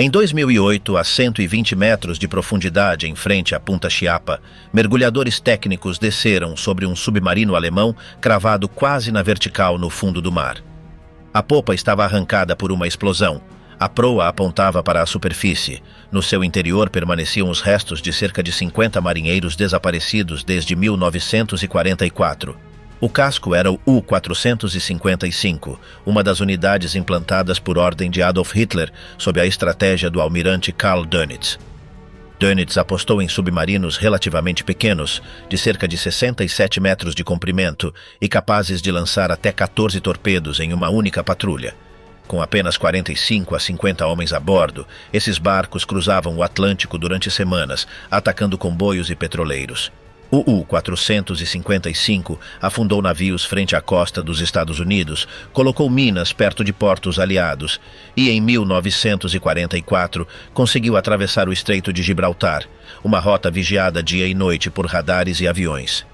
Em 2008, a 120 metros de profundidade em frente à Punta Chiapa, mergulhadores técnicos desceram sobre um submarino alemão cravado quase na vertical no fundo do mar. A popa estava arrancada por uma explosão. A proa apontava para a superfície. No seu interior permaneciam os restos de cerca de 50 marinheiros desaparecidos desde 1944. O casco era o U-455, uma das unidades implantadas por ordem de Adolf Hitler sob a estratégia do almirante Karl Dönitz. Dönitz apostou em submarinos relativamente pequenos, de cerca de 67 metros de comprimento e capazes de lançar até 14 torpedos em uma única patrulha. Com apenas 45 a 50 homens a bordo, esses barcos cruzavam o Atlântico durante semanas, atacando comboios e petroleiros. O U-455 afundou navios frente à costa dos Estados Unidos, colocou minas perto de portos aliados e, em 1944, conseguiu atravessar o Estreito de Gibraltar, uma rota vigiada dia e noite por radares e aviões.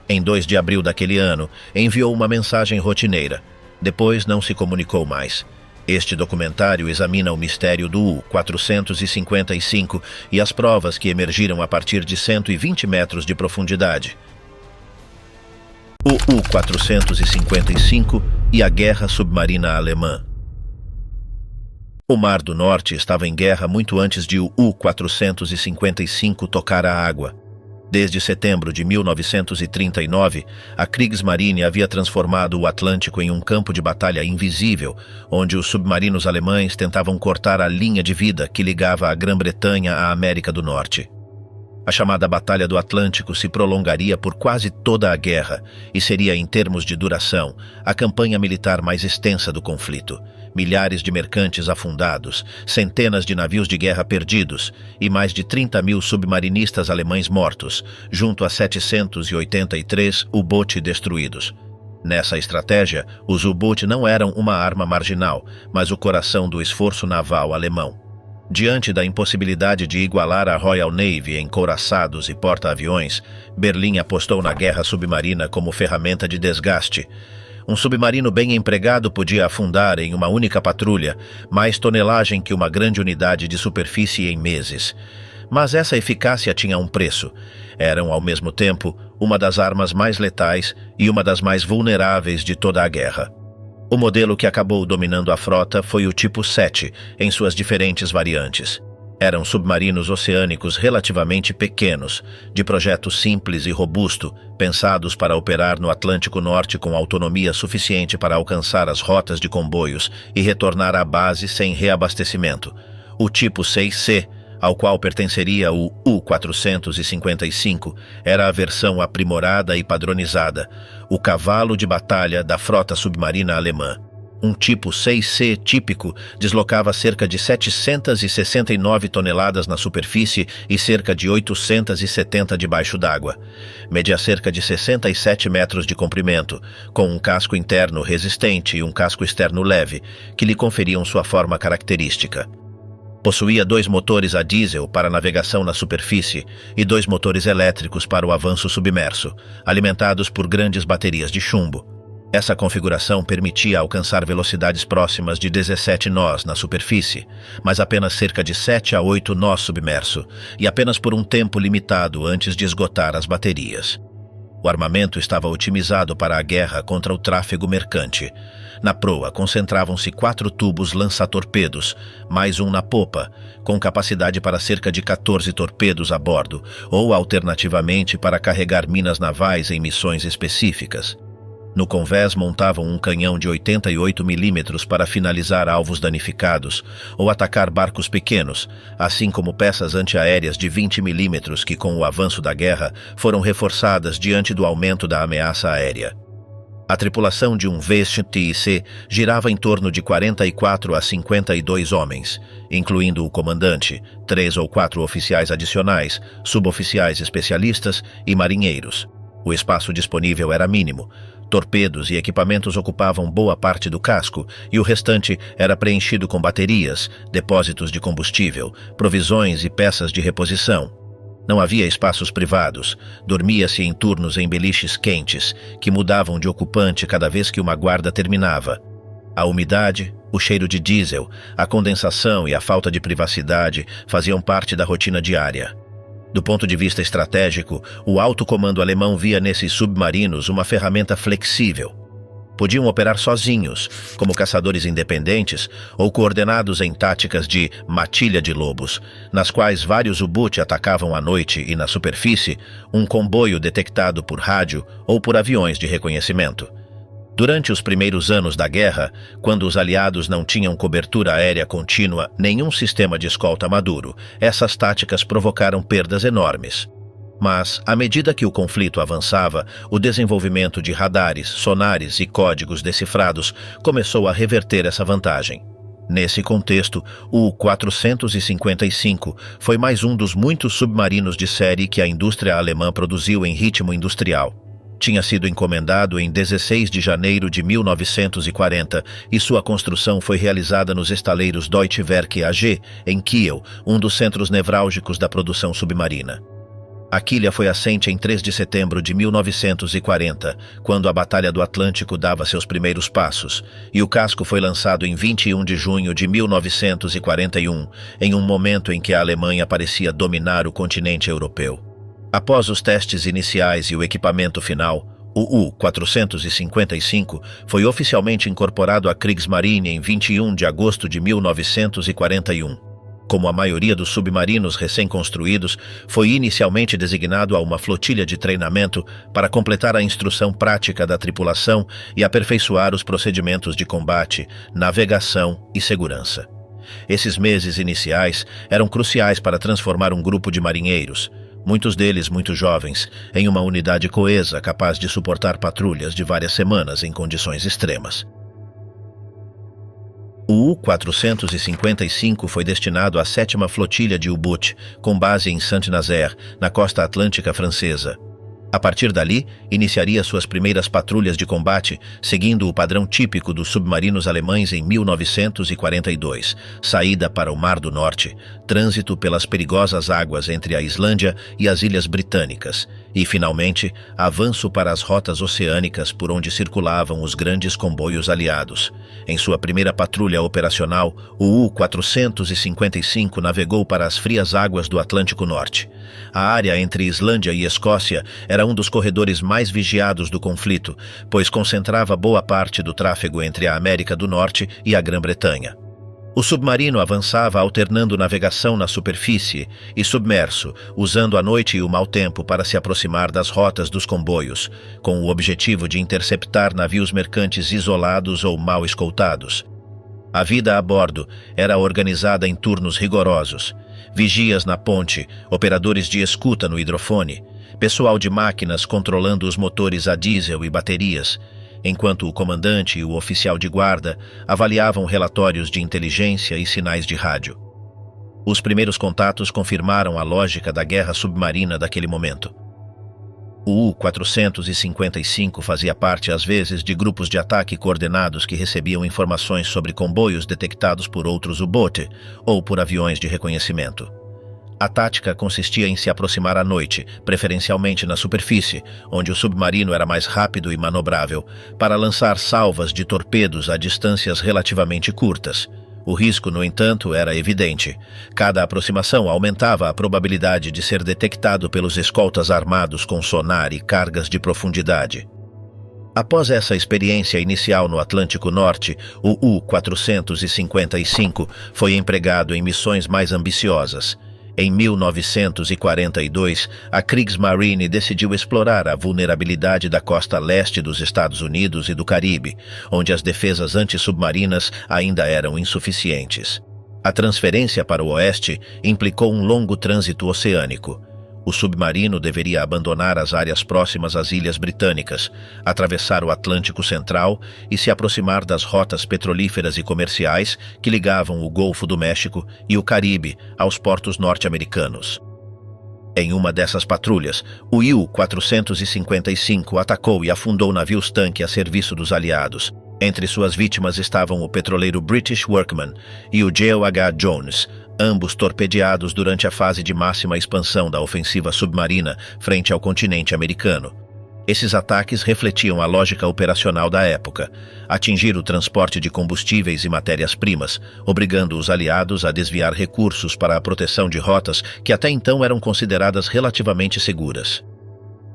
Em 2 de abril daquele ano, enviou uma mensagem rotineira. Depois não se comunicou mais. Este documentário examina o mistério do U-455 e as provas que emergiram a partir de 120 metros de profundidade. O U-455 e a Guerra Submarina Alemã. O Mar do Norte estava em guerra muito antes de o U-455 tocar a água. Desde setembro de 1939, a Kriegsmarine havia transformado o Atlântico em um campo de batalha invisível, onde os submarinos alemães tentavam cortar a linha de vida que ligava a Grã-Bretanha à América do Norte. A chamada Batalha do Atlântico se prolongaria por quase toda a guerra e seria, em termos de duração, a campanha militar mais extensa do conflito. Milhares de mercantes afundados, centenas de navios de guerra perdidos e mais de 30 mil submarinistas alemães mortos, junto a 783 U-Boot destruídos. Nessa estratégia, os U-Boot não eram uma arma marginal, mas o coração do esforço naval alemão. Diante da impossibilidade de igualar a Royal Navy em couraçados e porta-aviões, Berlim apostou na guerra submarina como ferramenta de desgaste. Um submarino bem empregado podia afundar em uma única patrulha mais tonelagem que uma grande unidade de superfície em meses. Mas essa eficácia tinha um preço. Eram, ao mesmo tempo, uma das armas mais letais e uma das mais vulneráveis de toda a guerra. O modelo que acabou dominando a frota foi o Tipo 7, em suas diferentes variantes. Eram submarinos oceânicos relativamente pequenos, de projeto simples e robusto, pensados para operar no Atlântico Norte com autonomia suficiente para alcançar as rotas de comboios e retornar à base sem reabastecimento. O Tipo 6C, ao qual pertenceria o U-455, era a versão aprimorada e padronizada, o cavalo de batalha da frota submarina alemã. Um Tipo 6C típico deslocava cerca de 769 toneladas na superfície e cerca de 870 debaixo d'água. Media cerca de 67 metros de comprimento, com um casco interno resistente e um casco externo leve, que lhe conferiam sua forma característica. Possuía 2 motores a diesel para navegação na superfície e 2 motores elétricos para o avanço submerso, alimentados por grandes baterias de chumbo. Essa configuração permitia alcançar velocidades próximas de 17 nós na superfície, mas apenas cerca de 7 a 8 nós submerso, e apenas por um tempo limitado antes de esgotar as baterias. O armamento estava otimizado para a guerra contra o tráfego mercante. Na proa concentravam-se 4 tubos lança-torpedos, mais um na popa, com capacidade para cerca de 14 torpedos a bordo, ou alternativamente para carregar minas navais em missões específicas. No convés montavam um canhão de 88 milímetros para finalizar alvos danificados ou atacar barcos pequenos, assim como peças antiaéreas de 20 milímetros que, com o avanço da guerra, foram reforçadas diante do aumento da ameaça aérea. A tripulação de um West-TIC girava em torno de 44 a 52 homens, incluindo o comandante, 3 ou 4 oficiais adicionais, suboficiais especialistas e marinheiros. O espaço disponível era mínimo. Torpedos e equipamentos ocupavam boa parte do casco e o restante era preenchido com baterias, depósitos de combustível, provisões e peças de reposição. Não havia espaços privados, dormia-se em turnos em beliches quentes, que mudavam de ocupante cada vez que uma guarda terminava. A umidade, O cheiro de diesel, a condensação e a falta de privacidade faziam parte da rotina diária. Do ponto de vista estratégico, o alto comando alemão via nesses submarinos uma ferramenta flexível. Podiam operar sozinhos, como caçadores independentes, ou coordenados em táticas de matilha de lobos, nas quais vários U-Boot atacavam à noite e na superfície um comboio detectado por rádio ou por aviões de reconhecimento. Durante os primeiros anos da guerra, quando os aliados não tinham cobertura aérea contínua, nenhum sistema de escolta maduro, essas táticas provocaram perdas enormes. Mas, à medida que o conflito avançava, o desenvolvimento de radares, sonares e códigos decifrados começou a reverter essa vantagem. Nesse contexto, o U-455 foi mais um dos muitos submarinos de série que a indústria alemã produziu em ritmo industrial. Tinha sido encomendado em 16 de janeiro de 1940 e sua construção foi realizada nos estaleiros Deutsche Werke AG, em Kiel, um dos centros nevrálgicos da produção submarina. A quilha foi assente em 3 de setembro de 1940, quando a Batalha do Atlântico dava seus primeiros passos, e o casco foi lançado em 21 de junho de 1941, em um momento em que a Alemanha parecia dominar o continente europeu. Após os testes iniciais e o equipamento final, o U-455 foi oficialmente incorporado à Kriegsmarine em 21 de agosto de 1941. Como a maioria dos submarinos recém-construídos, foi inicialmente designado a uma flotilha de treinamento para completar a instrução prática da tripulação e aperfeiçoar os procedimentos de combate, navegação e segurança. Esses meses iniciais eram cruciais para transformar um grupo de marinheiros, muitos deles muito jovens, em uma unidade coesa capaz de suportar patrulhas de várias semanas em condições extremas. O U-455 foi destinado à 7ª Flotilha de U-Boot, com base em Saint-Nazaire, na costa atlântica francesa. A partir dali, iniciaria suas primeiras patrulhas de combate, seguindo o padrão típico dos submarinos alemães em 1942, saída para o Mar do Norte, trânsito pelas perigosas águas entre a Islândia e as Ilhas Britânicas, e, finalmente, avanço para as rotas oceânicas por onde circulavam os grandes comboios aliados. Em sua primeira patrulha operacional, o U-455 navegou para as frias águas do Atlântico Norte. A área entre Islândia e Escócia era um dos corredores mais vigiados do conflito, pois concentrava boa parte do tráfego entre a América do Norte e a Grã-Bretanha. O submarino avançava alternando navegação na superfície e submerso, usando a noite e o mau tempo para se aproximar das rotas dos comboios, com o objetivo de interceptar navios mercantes isolados ou mal escoltados. A vida a bordo era organizada em turnos rigorosos: vigias na ponte, operadores de escuta no hidrofone, pessoal de máquinas controlando os motores a diesel e baterias, enquanto o comandante e o oficial de guarda avaliavam relatórios de inteligência e sinais de rádio. Os primeiros contatos confirmaram a lógica da guerra submarina daquele momento. O U-455 fazia parte, às vezes, de grupos de ataque coordenados que recebiam informações sobre comboios detectados por outros U-Boot ou por aviões de reconhecimento. A tática consistia em se aproximar à noite, preferencialmente na superfície, onde o submarino era mais rápido e manobrável, para lançar salvas de torpedos a distâncias relativamente curtas. O risco, no entanto, era evidente. Cada aproximação aumentava a probabilidade de ser detectado pelos escoltas armados com sonar e cargas de profundidade. Após essa experiência inicial no Atlântico Norte, o U-455 foi empregado em missões mais ambiciosas. Em 1942, a Kriegsmarine decidiu explorar a vulnerabilidade da costa leste dos Estados Unidos e do Caribe, onde as defesas antissubmarinas ainda eram insuficientes. A transferência para o oeste implicou um longo trânsito oceânico. O submarino deveria abandonar as áreas próximas às Ilhas Britânicas, atravessar o Atlântico Central e se aproximar das rotas petrolíferas e comerciais que ligavam o Golfo do México e o Caribe aos portos norte-americanos. Em uma dessas patrulhas, o U-455 atacou e afundou navios-tanque a serviço dos aliados. Entre suas vítimas estavam o petroleiro British Workman e o J.H. Jones, ambos torpedeados durante a fase de máxima expansão da ofensiva submarina frente ao continente americano. Esses ataques refletiam a lógica operacional da época: atingir o transporte de combustíveis e matérias-primas, obrigando os aliados a desviar recursos para a proteção de rotas que até então eram consideradas relativamente seguras.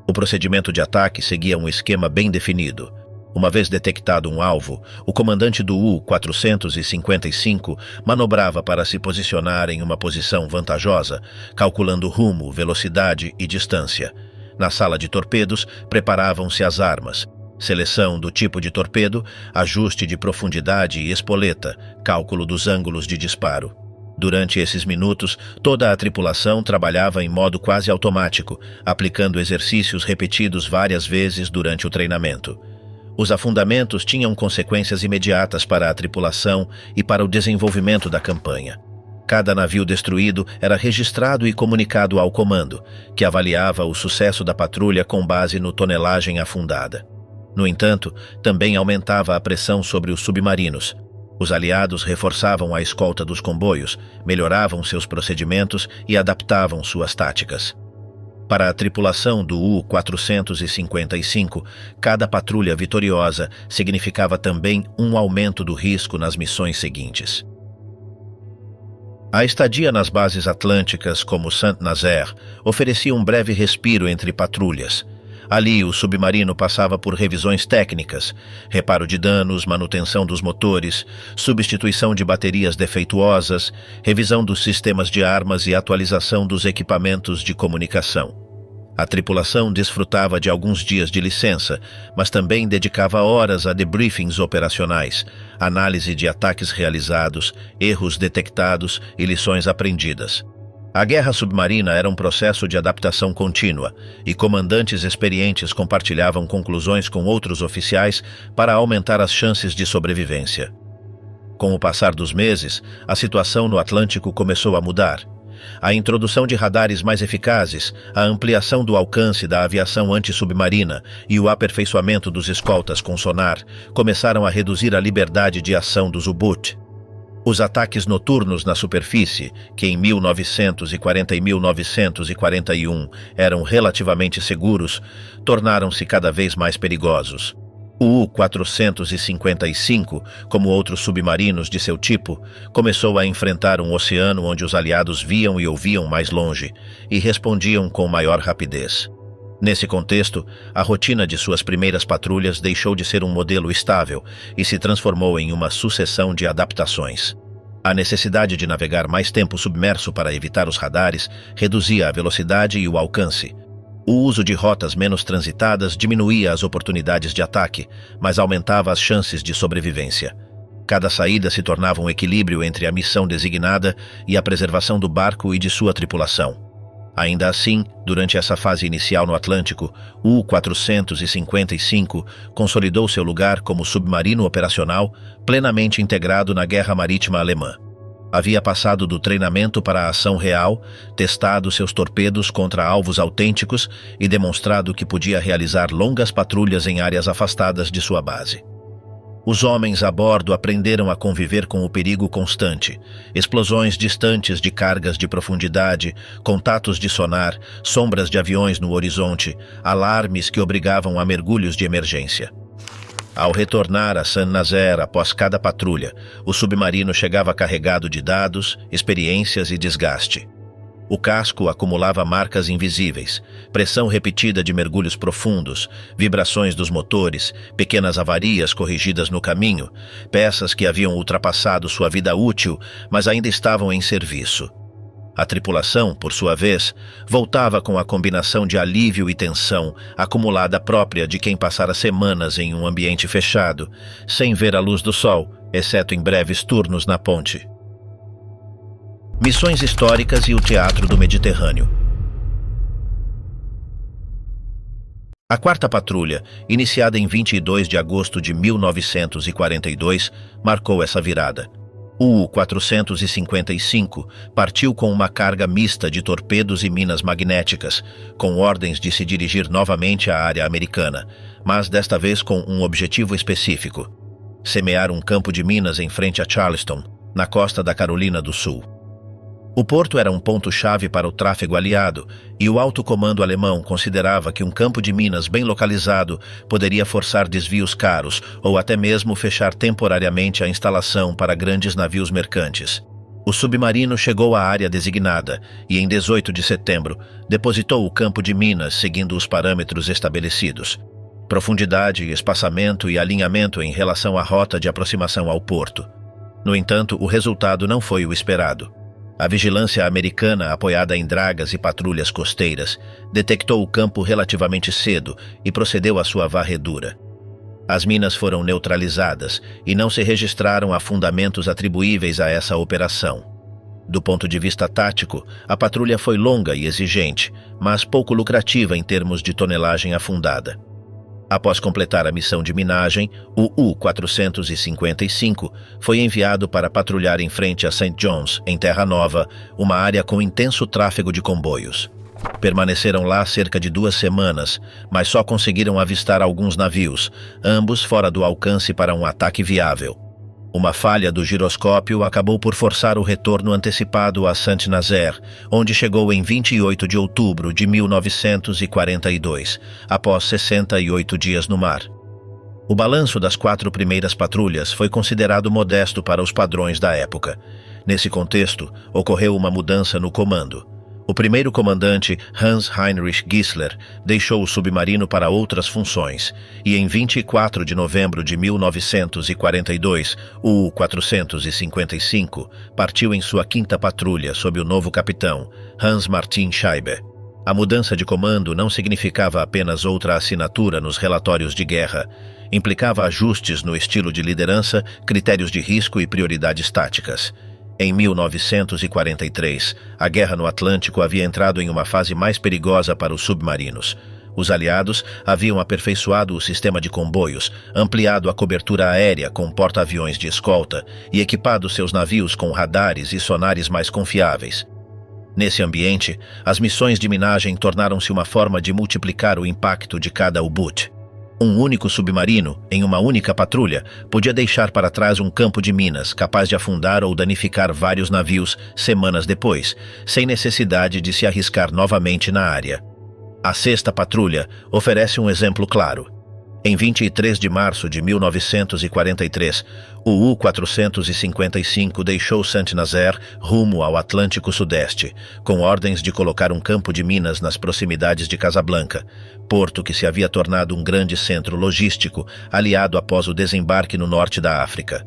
O procedimento de ataque seguia um esquema bem definido. Uma vez detectado um alvo, o comandante do U-455 manobrava para se posicionar em uma posição vantajosa, calculando rumo, velocidade e distância. Na sala de torpedos, preparavam-se as armas: seleção do tipo de torpedo, ajuste de profundidade e espoleta, cálculo dos ângulos de disparo. Durante esses minutos, toda a tripulação trabalhava em modo quase automático, aplicando exercícios repetidos várias vezes durante o treinamento. Os afundamentos tinham consequências imediatas para a tripulação e para o desenvolvimento da campanha. Cada navio destruído era registrado e comunicado ao comando, que avaliava o sucesso da patrulha com base no tonelagem afundada. No entanto, também aumentava a pressão sobre os submarinos. Os aliados reforçavam a escolta dos comboios, melhoravam seus procedimentos e adaptavam suas táticas. Para a tripulação do U-455, cada patrulha vitoriosa significava também um aumento do risco nas missões seguintes. A estadia nas bases atlânticas como Saint-Nazaire oferecia um breve respiro entre patrulhas. Ali, o submarino passava por revisões técnicas: reparo de danos, manutenção dos motores, substituição de baterias defeituosas, revisão dos sistemas de armas e atualização dos equipamentos de comunicação. A tripulação desfrutava de alguns dias de licença, mas também dedicava horas a debriefings operacionais, análise de ataques realizados, erros detectados e lições aprendidas. A guerra submarina era um processo de adaptação contínua, e comandantes experientes compartilhavam conclusões com outros oficiais para aumentar as chances de sobrevivência. Com o passar dos meses, a situação no Atlântico começou a mudar. A introdução de radares mais eficazes, a ampliação do alcance da aviação antissubmarina e o aperfeiçoamento dos escoltas com sonar começaram a reduzir a liberdade de ação dos U-Boot. Os ataques noturnos na superfície, que em 1940 e 1941 eram relativamente seguros, tornaram-se cada vez mais perigosos. O U-455, como outros submarinos de seu tipo, começou a enfrentar um oceano onde os aliados viam e ouviam mais longe e respondiam com maior rapidez. Nesse contexto, a rotina de suas primeiras patrulhas deixou de ser um modelo estável e se transformou em uma sucessão de adaptações. A necessidade de navegar mais tempo submerso para evitar os radares reduzia a velocidade e o alcance. O uso de rotas menos transitadas diminuía as oportunidades de ataque, mas aumentava as chances de sobrevivência. Cada saída se tornava um equilíbrio entre a missão designada e a preservação do barco e de sua tripulação. Ainda assim, durante essa fase inicial no Atlântico, o U-455 consolidou seu lugar como submarino operacional plenamente integrado na Guerra Marítima Alemã. Havia passado do treinamento para a ação real, testado seus torpedos contra alvos autênticos e demonstrado que podia realizar longas patrulhas em áreas afastadas de sua base. Os homens a bordo aprenderam a conviver com o perigo constante: explosões distantes de cargas de profundidade, contatos de sonar, sombras de aviões no horizonte, alarmes que obrigavam a mergulhos de emergência. Ao retornar a Saint-Nazaire após cada patrulha, o submarino chegava carregado de dados, experiências e desgaste. O casco acumulava marcas invisíveis: pressão repetida de mergulhos profundos, vibrações dos motores, pequenas avarias corrigidas no caminho, peças que haviam ultrapassado sua vida útil, mas ainda estavam em serviço. A tripulação, por sua vez, voltava com a combinação de alívio e tensão acumulada própria de quem passara semanas em um ambiente fechado, sem ver a luz do sol, exceto em breves turnos na ponte. Missões históricas e o Teatro do Mediterrâneo. A quarta patrulha, iniciada em 22 de agosto de 1942, marcou essa virada. O U-455 partiu com uma carga mista de torpedos e minas magnéticas, com ordens de se dirigir novamente à área americana, mas desta vez com um objetivo específico: semear um campo de minas em frente a Charleston, na costa da Carolina do Sul. O porto era um ponto-chave para o tráfego aliado, e o alto comando alemão considerava que um campo de minas bem localizado poderia forçar desvios caros ou até mesmo fechar temporariamente a instalação para grandes navios mercantes. O submarino chegou à área designada e, em 18 de setembro, depositou o campo de minas seguindo os parâmetros estabelecidos: profundidade, espaçamento e alinhamento em relação à rota de aproximação ao porto. No entanto, o resultado não foi o esperado. A vigilância americana, apoiada em dragas e patrulhas costeiras, detectou o campo relativamente cedo e procedeu à sua varredura. As minas foram neutralizadas e não se registraram afundamentos atribuíveis a essa operação. Do ponto de vista tático, a patrulha foi longa e exigente, mas pouco lucrativa em termos de tonelagem afundada. Após completar a missão de minagem, o U-455 foi enviado para patrulhar em frente a St. John's, em Terra Nova, uma área com intenso tráfego de comboios. Permaneceram lá cerca de 2 semanas, mas só conseguiram avistar alguns navios, ambos fora do alcance para um ataque viável. Uma falha do giroscópio acabou por forçar o retorno antecipado a Saint-Nazaire, onde chegou em 28 de outubro de 1942, após 68 dias no mar. O balanço das 4 primeiras patrulhas foi considerado modesto para os padrões da época. Nesse contexto, ocorreu uma mudança no comando. O primeiro comandante, Hans-Heinrich Gissler, deixou o submarino para outras funções, e em 24 de novembro de 1942, o U-455 partiu em sua 5ª patrulha sob o novo capitão, Hans-Martin Scheibe. A mudança de comando não significava apenas outra assinatura nos relatórios de guerra. Implicava ajustes no estilo de liderança, critérios de risco e prioridades táticas. Em 1943, a guerra no Atlântico havia entrado em uma fase mais perigosa para os submarinos. Os aliados haviam aperfeiçoado o sistema de comboios, ampliado a cobertura aérea com porta-aviões de escolta e equipado seus navios com radares e sonares mais confiáveis. Nesse ambiente, as missões de minagem tornaram-se uma forma de multiplicar o impacto de cada U-boot. Um único submarino, em uma única patrulha, podia deixar para trás um campo de minas capaz de afundar ou danificar vários navios semanas depois, sem necessidade de se arriscar novamente na área. A 6ª patrulha oferece um exemplo claro. Em 23 de março de 1943, o U-455 deixou Saint-Nazaire rumo ao Atlântico Sudeste, com ordens de colocar um campo de minas nas proximidades de Casablanca, porto que se havia tornado um grande centro logístico, aliado após o desembarque no norte da África.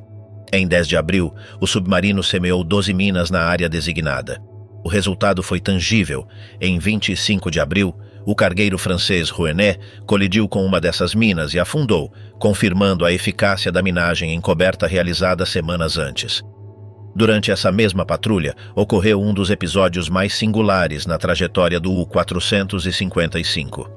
Em 10 de abril, o submarino semeou 12 minas na área designada. O resultado foi tangível. Em 25 de abril, o cargueiro francês Rouenet colidiu com uma dessas minas e afundou, confirmando a eficácia da minagem encoberta realizada semanas antes. Durante essa mesma patrulha, ocorreu um dos episódios mais singulares na trajetória do U-455.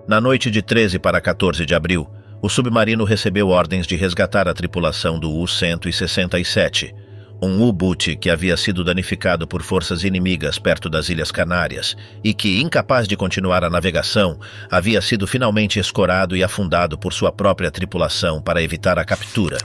Na noite de 13 para 14 de abril, o submarino recebeu ordens de resgatar a tripulação do U-167, um U-boot que havia sido danificado por forças inimigas perto das Ilhas Canárias e que, incapaz de continuar a navegação, havia sido finalmente escorado e afundado por sua própria tripulação para evitar a captura.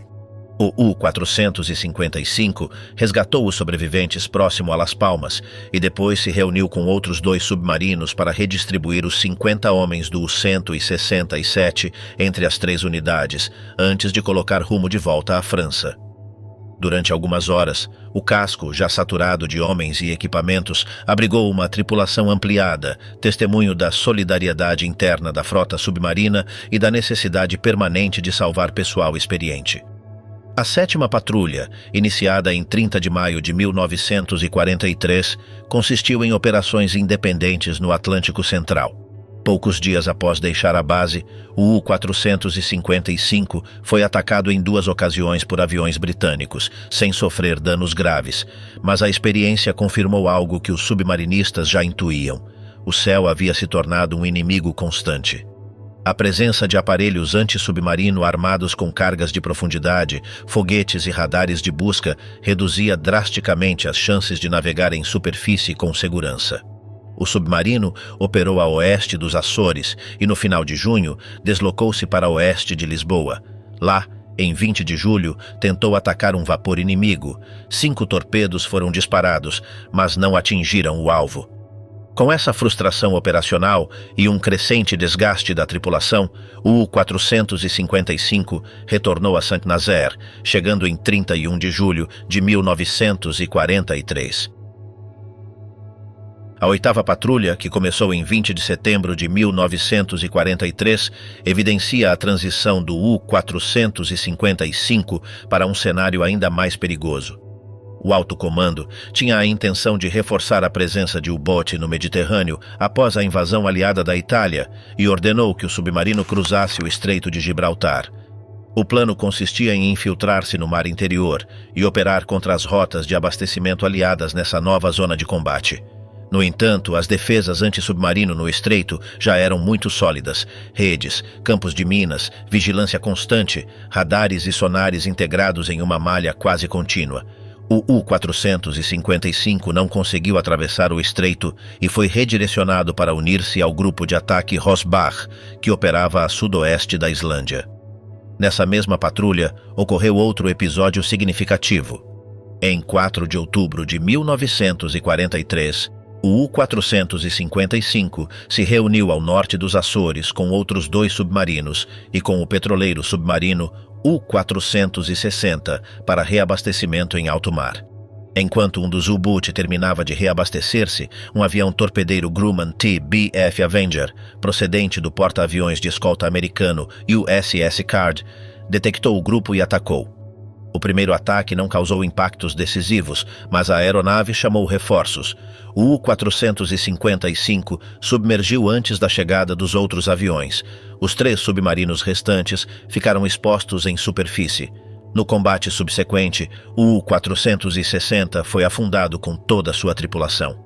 O U-455 resgatou os sobreviventes próximo a Las Palmas e depois se reuniu com outros 2 submarinos para redistribuir os 50 homens do U-167 entre as 3 unidades, antes de colocar rumo de volta à França. Durante algumas horas, o casco, já saturado de homens e equipamentos, abrigou uma tripulação ampliada, testemunho da solidariedade interna da frota submarina e da necessidade permanente de salvar pessoal experiente. A 7ª patrulha, iniciada em 30 de maio de 1943, consistiu em operações independentes no Atlântico Central. Poucos dias após deixar a base, o U-455 foi atacado em 2 ocasiões por aviões britânicos, sem sofrer danos graves, mas a experiência confirmou algo que os submarinistas já intuíam. O céu havia se tornado um inimigo constante. A presença de aparelhos anti-submarino armados com cargas de profundidade, foguetes e radares de busca reduzia drasticamente as chances de navegar em superfície com segurança. O submarino operou a oeste dos Açores e, no final de junho, deslocou-se para oeste de Lisboa. Lá, Em 20 de julho, tentou atacar um vapor inimigo. 5 torpedos foram disparados, mas não atingiram o alvo. Com essa frustração operacional e um crescente desgaste da tripulação, o U-455 retornou a Saint-Nazaire, chegando em 31 de julho de 1943. A 8ª Patrulha, que começou em 20 de setembro de 1943, evidencia a transição do U-455 para um cenário ainda mais perigoso. O alto comando tinha a intenção de reforçar a presença de U-Boot no Mediterrâneo após a invasão aliada da Itália e ordenou que o submarino cruzasse o Estreito de Gibraltar. O plano consistia em infiltrar-se no mar interior e operar contra as rotas de abastecimento aliadas nessa nova zona de combate. No entanto, as defesas anti-submarino no estreito já eram muito sólidas: redes, campos de minas, vigilância constante, radares e sonares integrados em uma malha quase contínua. O U-455 não conseguiu atravessar o estreito e foi redirecionado para unir-se ao grupo de ataque Rosbach, que operava a sudoeste da Islândia. Nessa mesma patrulha, ocorreu outro episódio significativo. Em 4 de outubro de 1943, o U-455 se reuniu ao norte dos Açores com outros 2 submarinos e com o petroleiro submarino U-460 para reabastecimento em alto mar. Enquanto um dos U-Boot terminava de reabastecer-se, um avião torpedeiro Grumman T-BF Avenger, procedente do porta-aviões de escolta americano USS Card, detectou o grupo e atacou. O primeiro ataque não causou impactos decisivos, mas a aeronave chamou reforços. O U-455 submergiu antes da chegada dos outros aviões. Os 3 submarinos restantes ficaram expostos em superfície. No combate subsequente, o U-460 foi afundado com toda a sua tripulação.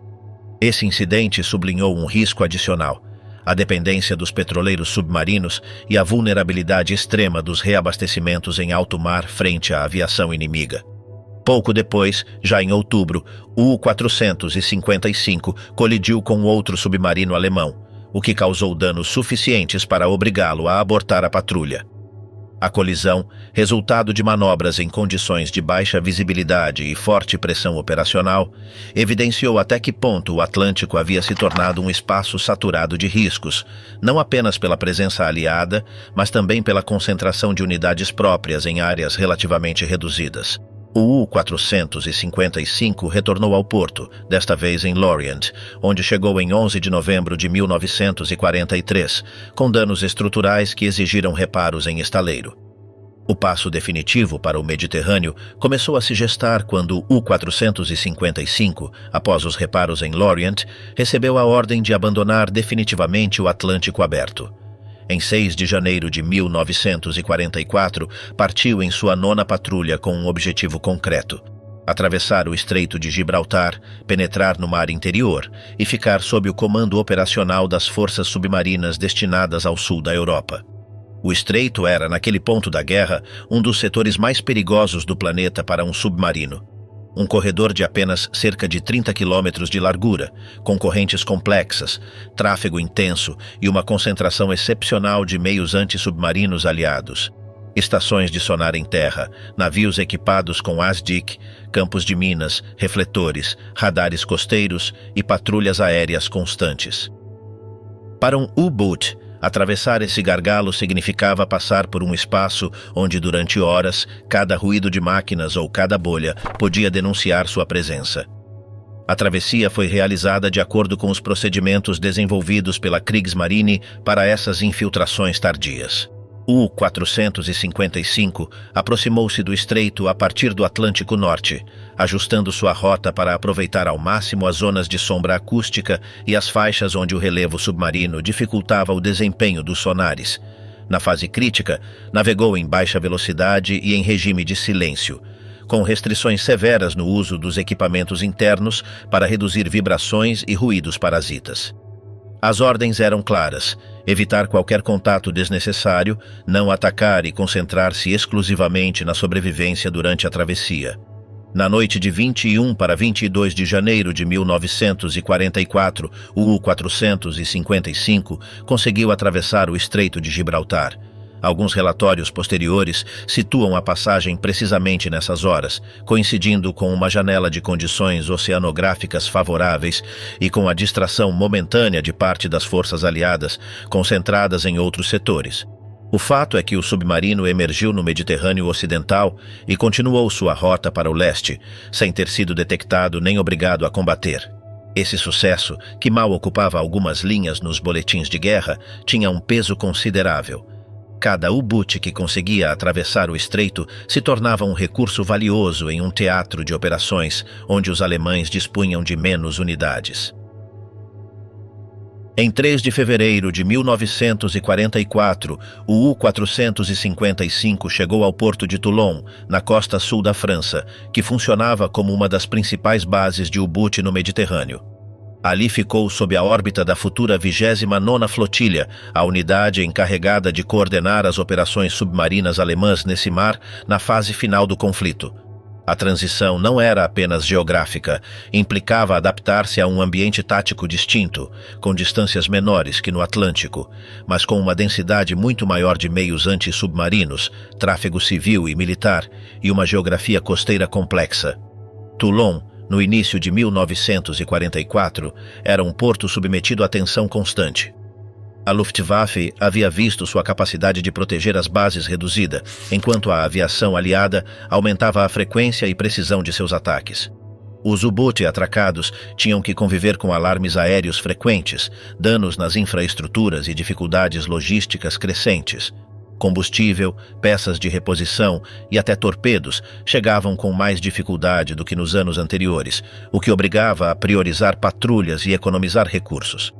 Esse incidente sublinhou um risco adicional: a dependência dos petroleiros submarinos e a vulnerabilidade extrema dos reabastecimentos em alto mar frente à aviação inimiga. Pouco depois, já em outubro, o U-455 colidiu com outro submarino alemão, o que causou danos suficientes para obrigá-lo a abortar a patrulha. A colisão, resultado de manobras em condições de baixa visibilidade e forte pressão operacional, evidenciou até que ponto o Atlântico havia se tornado um espaço saturado de riscos, não apenas pela presença aliada, mas também pela concentração de unidades próprias em áreas relativamente reduzidas. O U-455 retornou ao porto, desta vez em Lorient, onde chegou em 11 de novembro de 1943, com danos estruturais que exigiram reparos em estaleiro. O passo definitivo para o Mediterrâneo começou a se gestar quando o U-455, após os reparos em Lorient, recebeu a ordem de abandonar definitivamente o Atlântico aberto. Em 6 de janeiro de 1944, partiu em sua 9ª patrulha com um objetivo concreto: atravessar o Estreito de Gibraltar, penetrar no mar interior e ficar sob o comando operacional das forças submarinas destinadas ao sul da Europa. O estreito era, naquele ponto da guerra, um dos setores mais perigosos do planeta para um submarino. Um corredor de apenas cerca de 30 quilômetros de largura, com correntes complexas, tráfego intenso e uma concentração excepcional de meios antissubmarinos aliados. Estações de sonar em terra, navios equipados com ASDIC, campos de minas, refletores, radares costeiros e patrulhas aéreas constantes. Para um U-Boot, atravessar esse gargalo significava passar por um espaço onde, durante horas, cada ruído de máquinas ou cada bolha podia denunciar sua presença. A travessia foi realizada de acordo com os procedimentos desenvolvidos pela Kriegsmarine para essas infiltrações tardias. O U-455 aproximou-se do estreito a partir do Atlântico Norte, ajustando sua rota para aproveitar ao máximo as zonas de sombra acústica e as faixas onde o relevo submarino dificultava o desempenho dos sonares. Na fase crítica, navegou em baixa velocidade e em regime de silêncio, com restrições severas no uso dos equipamentos internos para reduzir vibrações e ruídos parasitas. As ordens eram claras: evitar qualquer contato desnecessário, não atacar e concentrar-se exclusivamente na sobrevivência durante a travessia. Na noite de 21 para 22 de janeiro de 1944, o U-455 conseguiu atravessar o Estreito de Gibraltar. Alguns relatórios posteriores situam a passagem precisamente nessas horas, coincidindo com uma janela de condições oceanográficas favoráveis e com a distração momentânea de parte das forças aliadas, concentradas em outros setores. O fato é que o submarino emergiu no Mediterrâneo Ocidental e continuou sua rota para o leste, sem ter sido detectado nem obrigado a combater. Esse sucesso, que mal ocupava algumas linhas nos boletins de guerra, tinha um peso considerável. Cada U-boot que conseguia atravessar o estreito se tornava um recurso valioso em um teatro de operações onde os alemães dispunham de menos unidades. Em 3 de fevereiro de 1944, o U-455 chegou ao porto de Toulon, na costa sul da França, que funcionava como uma das principais bases de U-boot no Mediterrâneo. Ali ficou sob a órbita da futura 29ª Flotilha, a unidade encarregada de coordenar as operações submarinas alemãs nesse mar na fase final do conflito. A transição não era apenas geográfica, implicava adaptar-se a um ambiente tático distinto, com distâncias menores que no Atlântico, mas com uma densidade muito maior de meios anti-submarinos, tráfego civil e militar e uma geografia costeira complexa. Toulon, no início de 1944, era um porto submetido a tensão constante. A Luftwaffe havia visto sua capacidade de proteger as bases reduzida, enquanto a aviação aliada aumentava a frequência e precisão de seus ataques. Os U-boot atracados tinham que conviver com alarmes aéreos frequentes, danos nas infraestruturas e dificuldades logísticas crescentes. Combustível, peças de reposição e até torpedos chegavam com mais dificuldade do que nos anos anteriores, o que obrigava a priorizar patrulhas e economizar recursos.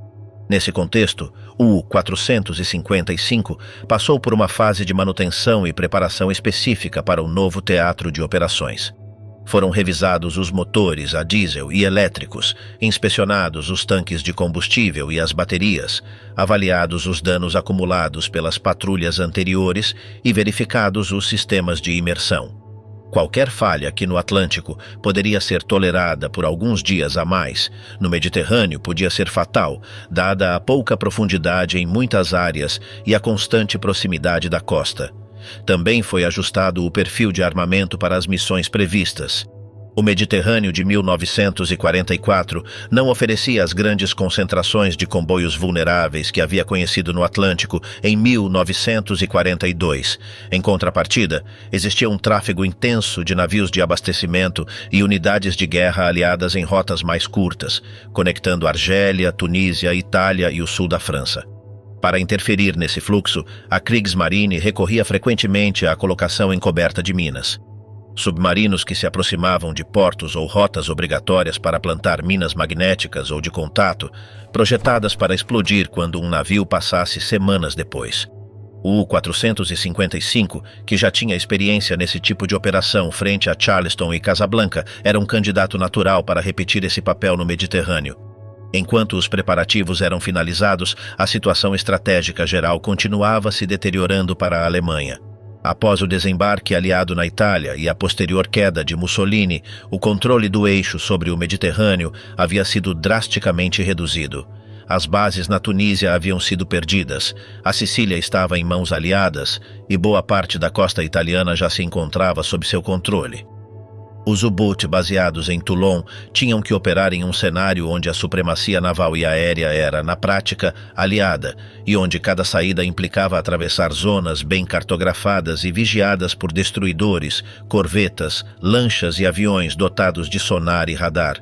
Nesse contexto, o U-455 passou por uma fase de manutenção e preparação específica para o novo teatro de operações. Foram revisados os motores a diesel e elétricos, inspecionados os tanques de combustível e as baterias, avaliados os danos acumulados pelas patrulhas anteriores e verificados os sistemas de imersão. Qualquer falha aqui no Atlântico poderia ser tolerada por alguns dias a mais. No Mediterrâneo podia ser fatal, dada a pouca profundidade em muitas áreas e a constante proximidade da costa. Também foi ajustado o perfil de armamento para as missões previstas. O Mediterrâneo de 1944 não oferecia as grandes concentrações de comboios vulneráveis que havia conhecido no Atlântico em 1942. Em contrapartida, existia um tráfego intenso de navios de abastecimento e unidades de guerra aliadas em rotas mais curtas, conectando Argélia, Tunísia, Itália e o sul da França. Para interferir nesse fluxo, a Kriegsmarine recorria frequentemente à colocação encoberta de minas. Submarinos que se aproximavam de portos ou rotas obrigatórias para plantar minas magnéticas ou de contato, projetadas para explodir quando um navio passasse semanas depois. O U-455, que já tinha experiência nesse tipo de operação frente a Charleston e Casablanca, era um candidato natural para repetir esse papel no Mediterrâneo. Enquanto os preparativos eram finalizados, a situação estratégica geral continuava se deteriorando para a Alemanha. Após o desembarque aliado na Itália e a posterior queda de Mussolini, o controle do eixo sobre o Mediterrâneo havia sido drasticamente reduzido. As bases na Tunísia haviam sido perdidas, a Sicília estava em mãos aliadas e boa parte da costa italiana já se encontrava sob seu controle. Os U-boot baseados em Toulon tinham que operar em um cenário onde a supremacia naval e aérea era, na prática, aliada e onde cada saída implicava atravessar zonas bem cartografadas e vigiadas por destruidores, corvetas, lanchas e aviões dotados de sonar e radar.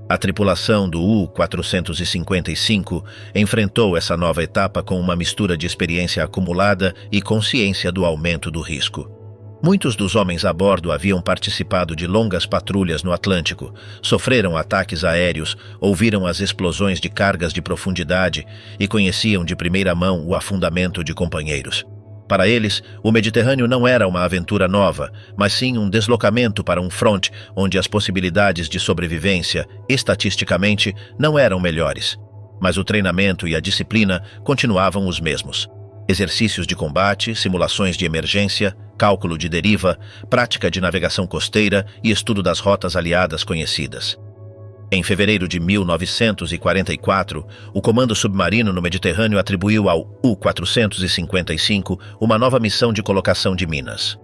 A tripulação do U-455 enfrentou essa nova etapa com uma mistura de experiência acumulada e consciência do aumento do risco. Muitos dos homens a bordo haviam participado de longas patrulhas no Atlântico, sofreram ataques aéreos, ouviram as explosões de cargas de profundidade e conheciam de primeira mão o afundamento de companheiros. Para eles, o Mediterrâneo não era uma aventura nova, mas sim um deslocamento para um front onde as possibilidades de sobrevivência, estatisticamente, não eram melhores. Mas o treinamento e a disciplina continuavam os mesmos. Exercícios de combate, simulações de emergência, cálculo de deriva, prática de navegação costeira e estudo das rotas aliadas conhecidas. Em fevereiro de 1944, o Comando Submarino no Mediterrâneo atribuiu ao U-455 uma nova missão de colocação de minas.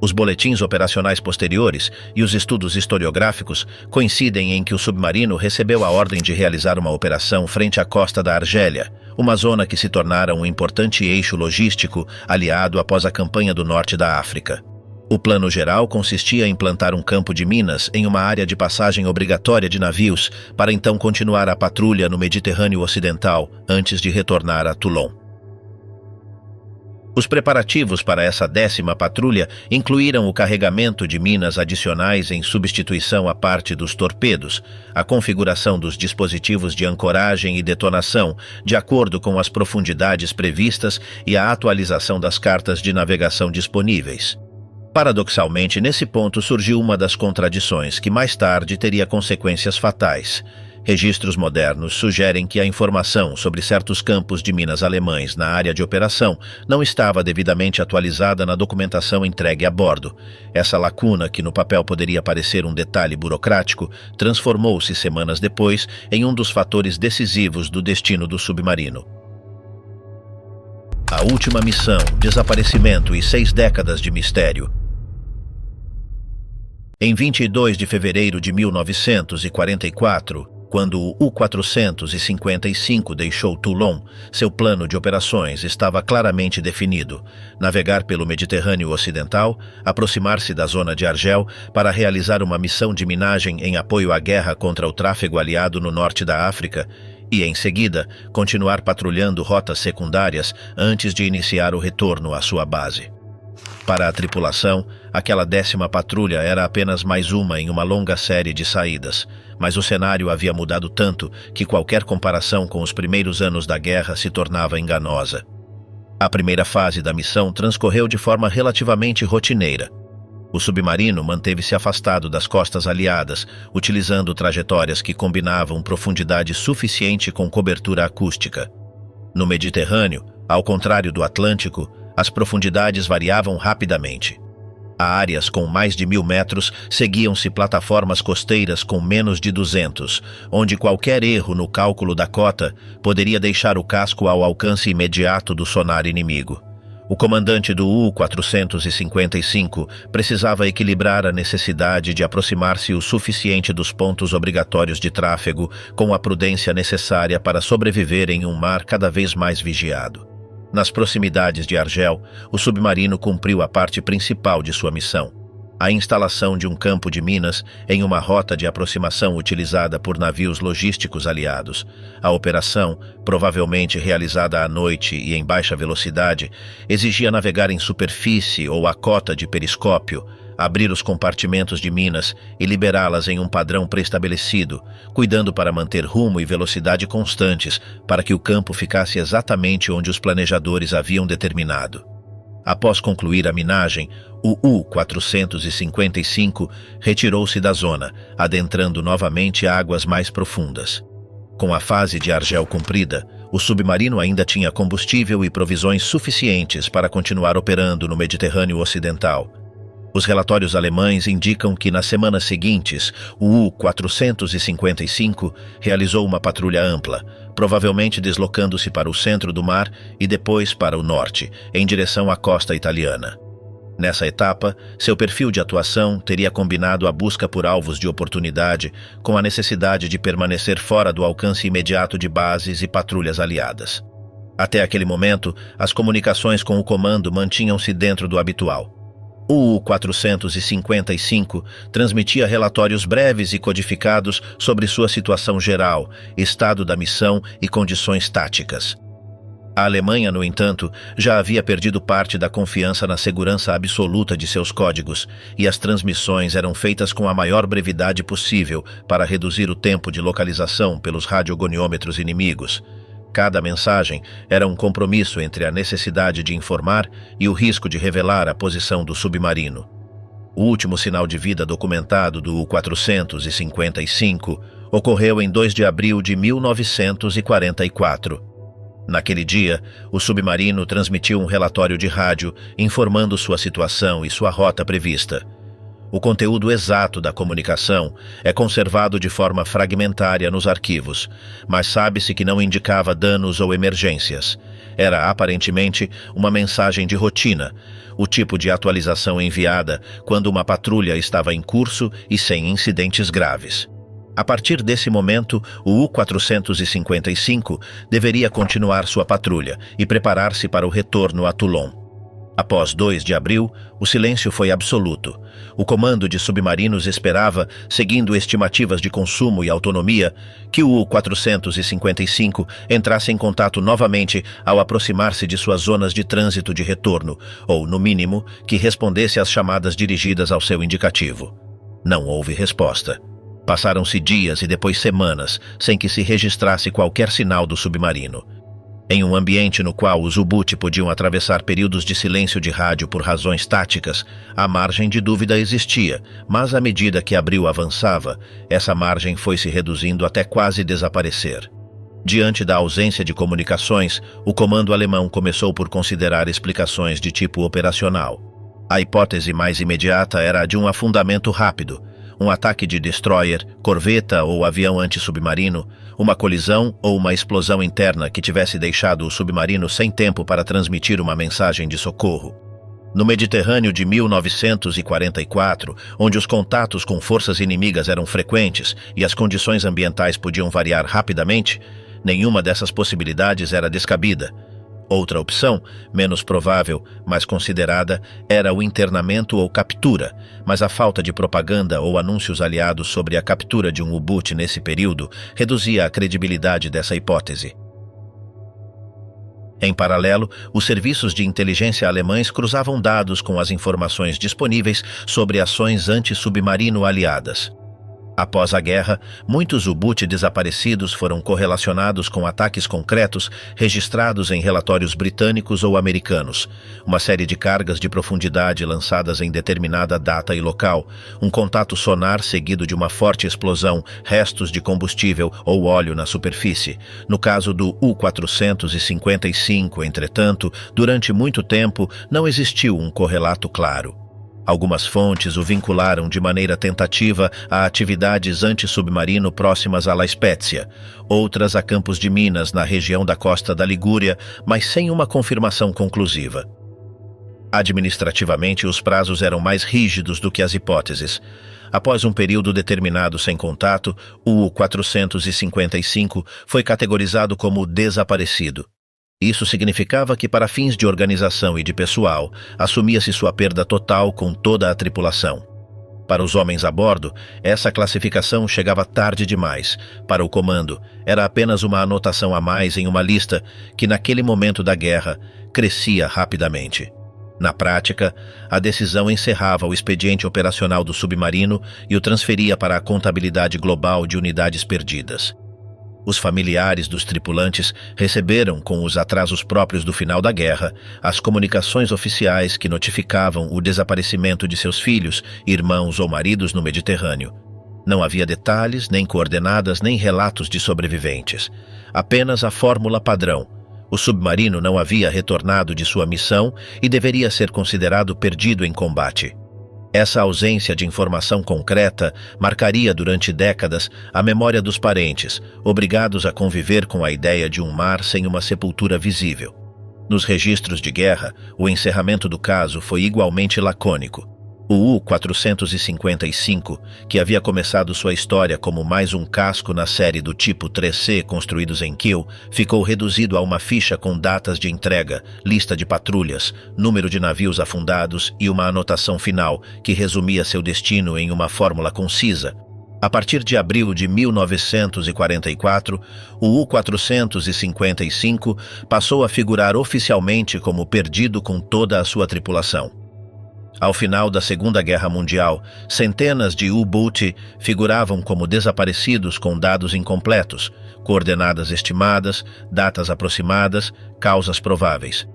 Os boletins operacionais posteriores e os estudos historiográficos coincidem em que o submarino recebeu a ordem de realizar uma operação frente à costa da Argélia, uma zona que se tornara um importante eixo logístico aliado após a campanha do norte da África. O plano geral consistia em plantar um campo de minas em uma área de passagem obrigatória de navios para então continuar a patrulha no Mediterrâneo Ocidental antes de retornar a Toulon. Os preparativos para essa 10ª patrulha incluíram o carregamento de minas adicionais em substituição à parte dos torpedos, a configuração dos dispositivos de ancoragem e detonação, de acordo com as profundidades previstas e a atualização das cartas de navegação disponíveis. Paradoxalmente, nesse ponto surgiu uma das contradições que mais tarde teria consequências fatais. Registros modernos sugerem que a informação sobre certos campos de minas alemães na área de operação não estava devidamente atualizada na documentação entregue a bordo. Essa lacuna, que no papel poderia parecer um detalhe burocrático, transformou-se semanas depois em um dos fatores decisivos do destino do submarino. A última missão, desaparecimento e 6 décadas de mistério. Em 22 de fevereiro de 1944, quando o U-455 deixou Toulon, seu plano de operações estava claramente definido: navegar pelo Mediterrâneo Ocidental, aproximar-se da zona de Argel para realizar uma missão de minagem em apoio à guerra contra o tráfego aliado no norte da África e, em seguida, continuar patrulhando rotas secundárias antes de iniciar o retorno à sua base. Para a tripulação, aquela 10ª patrulha era apenas mais uma em uma longa série de saídas, mas o cenário havia mudado tanto que qualquer comparação com os primeiros anos da guerra se tornava enganosa. A primeira fase da missão transcorreu de forma relativamente rotineira. O submarino manteve-se afastado das costas aliadas, utilizando trajetórias que combinavam profundidade suficiente com cobertura acústica. No Mediterrâneo, ao contrário do Atlântico, as profundidades variavam rapidamente. A áreas com mais de 1.000 metros seguiam-se plataformas costeiras com menos de 200, onde qualquer erro no cálculo da cota poderia deixar o casco ao alcance imediato do sonar inimigo. O comandante do U-455 precisava equilibrar a necessidade de aproximar-se o suficiente dos pontos obrigatórios de tráfego com a prudência necessária para sobreviver em um mar cada vez mais vigiado. Nas proximidades de Argel, o submarino cumpriu a parte principal de sua missão: a instalação de um campo de minas em uma rota de aproximação utilizada por navios logísticos aliados. A operação, provavelmente realizada à noite e em baixa velocidade, exigia navegar em superfície ou a cota de periscópio, abrir os compartimentos de minas e liberá-las em um padrão pré-estabelecido, cuidando para manter rumo e velocidade constantes para que o campo ficasse exatamente onde os planejadores haviam determinado. Após concluir a minagem, o U-455 retirou-se da zona, adentrando novamente águas mais profundas. Com a fase de Argel cumprida, o submarino ainda tinha combustível e provisões suficientes para continuar operando no Mediterrâneo Ocidental. Os relatórios alemães indicam que nas semanas seguintes, o U-455 realizou uma patrulha ampla, provavelmente deslocando-se para o centro do mar e depois para o norte, em direção à costa italiana. Nessa etapa, seu perfil de atuação teria combinado a busca por alvos de oportunidade com a necessidade de permanecer fora do alcance imediato de bases e patrulhas aliadas. Até aquele momento, as comunicações com o comando mantinham-se dentro do habitual. O U-455 transmitia relatórios breves e codificados sobre sua situação geral, estado da missão e condições táticas. A Alemanha, no entanto, já havia perdido parte da confiança na segurança absoluta de seus códigos, e as transmissões eram feitas com a maior brevidade possível para reduzir o tempo de localização pelos radiogoniômetros inimigos. Cada mensagem era um compromisso entre a necessidade de informar e o risco de revelar a posição do submarino. O último sinal de vida documentado do U-455 ocorreu em 2 de abril de 1944. Naquele dia, o submarino transmitiu um relatório de rádio informando sua situação e sua rota prevista. O conteúdo exato da comunicação é conservado de forma fragmentária nos arquivos, mas sabe-se que não indicava danos ou emergências. Era aparentemente uma mensagem de rotina, o tipo de atualização enviada quando uma patrulha estava em curso e sem incidentes graves. A partir desse momento, o U-455 deveria continuar sua patrulha e preparar-se para o retorno a Toulon. Após 2 de abril, o silêncio foi absoluto. O comando de submarinos esperava, seguindo estimativas de consumo e autonomia, que o U-455 entrasse em contato novamente ao aproximar-se de suas zonas de trânsito de retorno, ou, no mínimo, que respondesse às chamadas dirigidas ao seu indicativo. Não houve resposta. Passaram-se dias e depois semanas sem que se registrasse qualquer sinal do submarino. Em um ambiente no qual os U-Boot podiam atravessar períodos de silêncio de rádio por razões táticas, a margem de dúvida existia, mas à medida que abril avançava, essa margem foi se reduzindo até quase desaparecer. Diante da ausência de comunicações, o comando alemão começou por considerar explicações de tipo operacional. A hipótese mais imediata era a de um afundamento rápido, um ataque de destroyer, corveta ou avião antissubmarino, uma colisão ou uma explosão interna que tivesse deixado o submarino sem tempo para transmitir uma mensagem de socorro. No Mediterrâneo de 1944, onde os contatos com forças inimigas eram frequentes e as condições ambientais podiam variar rapidamente, nenhuma dessas possibilidades era descabida. Outra opção, menos provável, mas considerada, era o internamento ou captura, mas a falta de propaganda ou anúncios aliados sobre a captura de um U-Boot nesse período reduzia a credibilidade dessa hipótese. Em paralelo, os serviços de inteligência alemães cruzavam dados com as informações disponíveis sobre ações anti-submarino aliadas. Após a guerra, muitos U-Boot desaparecidos foram correlacionados com ataques concretos registrados em relatórios britânicos ou americanos, uma série de cargas de profundidade lançadas em determinada data e local, um contato sonar seguido de uma forte explosão, restos de combustível ou óleo na superfície. No caso do U-455, entretanto, durante muito tempo não existiu um correlato claro. Algumas fontes o vincularam de maneira tentativa a atividades antissubmarino próximas a La Spezia, outras a campos de minas na região da costa da Ligúria, mas sem uma confirmação conclusiva. Administrativamente, os prazos eram mais rígidos do que as hipóteses. Após um período determinado sem contato, o U-455 foi categorizado como desaparecido. Isso significava que, para fins de organização e de pessoal, assumia-se sua perda total com toda a tripulação. Para os homens a bordo, essa classificação chegava tarde demais. Para o comando, era apenas uma anotação a mais em uma lista que, naquele momento da guerra, crescia rapidamente. Na prática, a decisão encerrava o expediente operacional do submarino e o transferia para a contabilidade global de unidades perdidas. Os familiares dos tripulantes receberam, com os atrasos próprios do final da guerra, as comunicações oficiais que notificavam o desaparecimento de seus filhos, irmãos ou maridos no Mediterrâneo. Não havia detalhes, nem coordenadas, nem relatos de sobreviventes. Apenas a fórmula padrão. O submarino não havia retornado de sua missão e deveria ser considerado perdido em combate. Essa ausência de informação concreta marcaria durante décadas a memória dos parentes, obrigados a conviver com a ideia de um mar sem uma sepultura visível. Nos registros de guerra, o encerramento do caso foi igualmente lacônico. O U-455, que havia começado sua história como mais um casco na série do tipo 3C construídos em Kiel, ficou reduzido a uma ficha com datas de entrega, lista de patrulhas, número de navios afundados e uma anotação final que resumia seu destino em uma fórmula concisa. A partir de abril de 1944, o U-455 passou a figurar oficialmente como perdido com toda a sua tripulação. Ao final da Segunda Guerra Mundial, centenas de U-Boot figuravam como desaparecidos com dados incompletos, coordenadas estimadas, datas aproximadas, causas prováveis.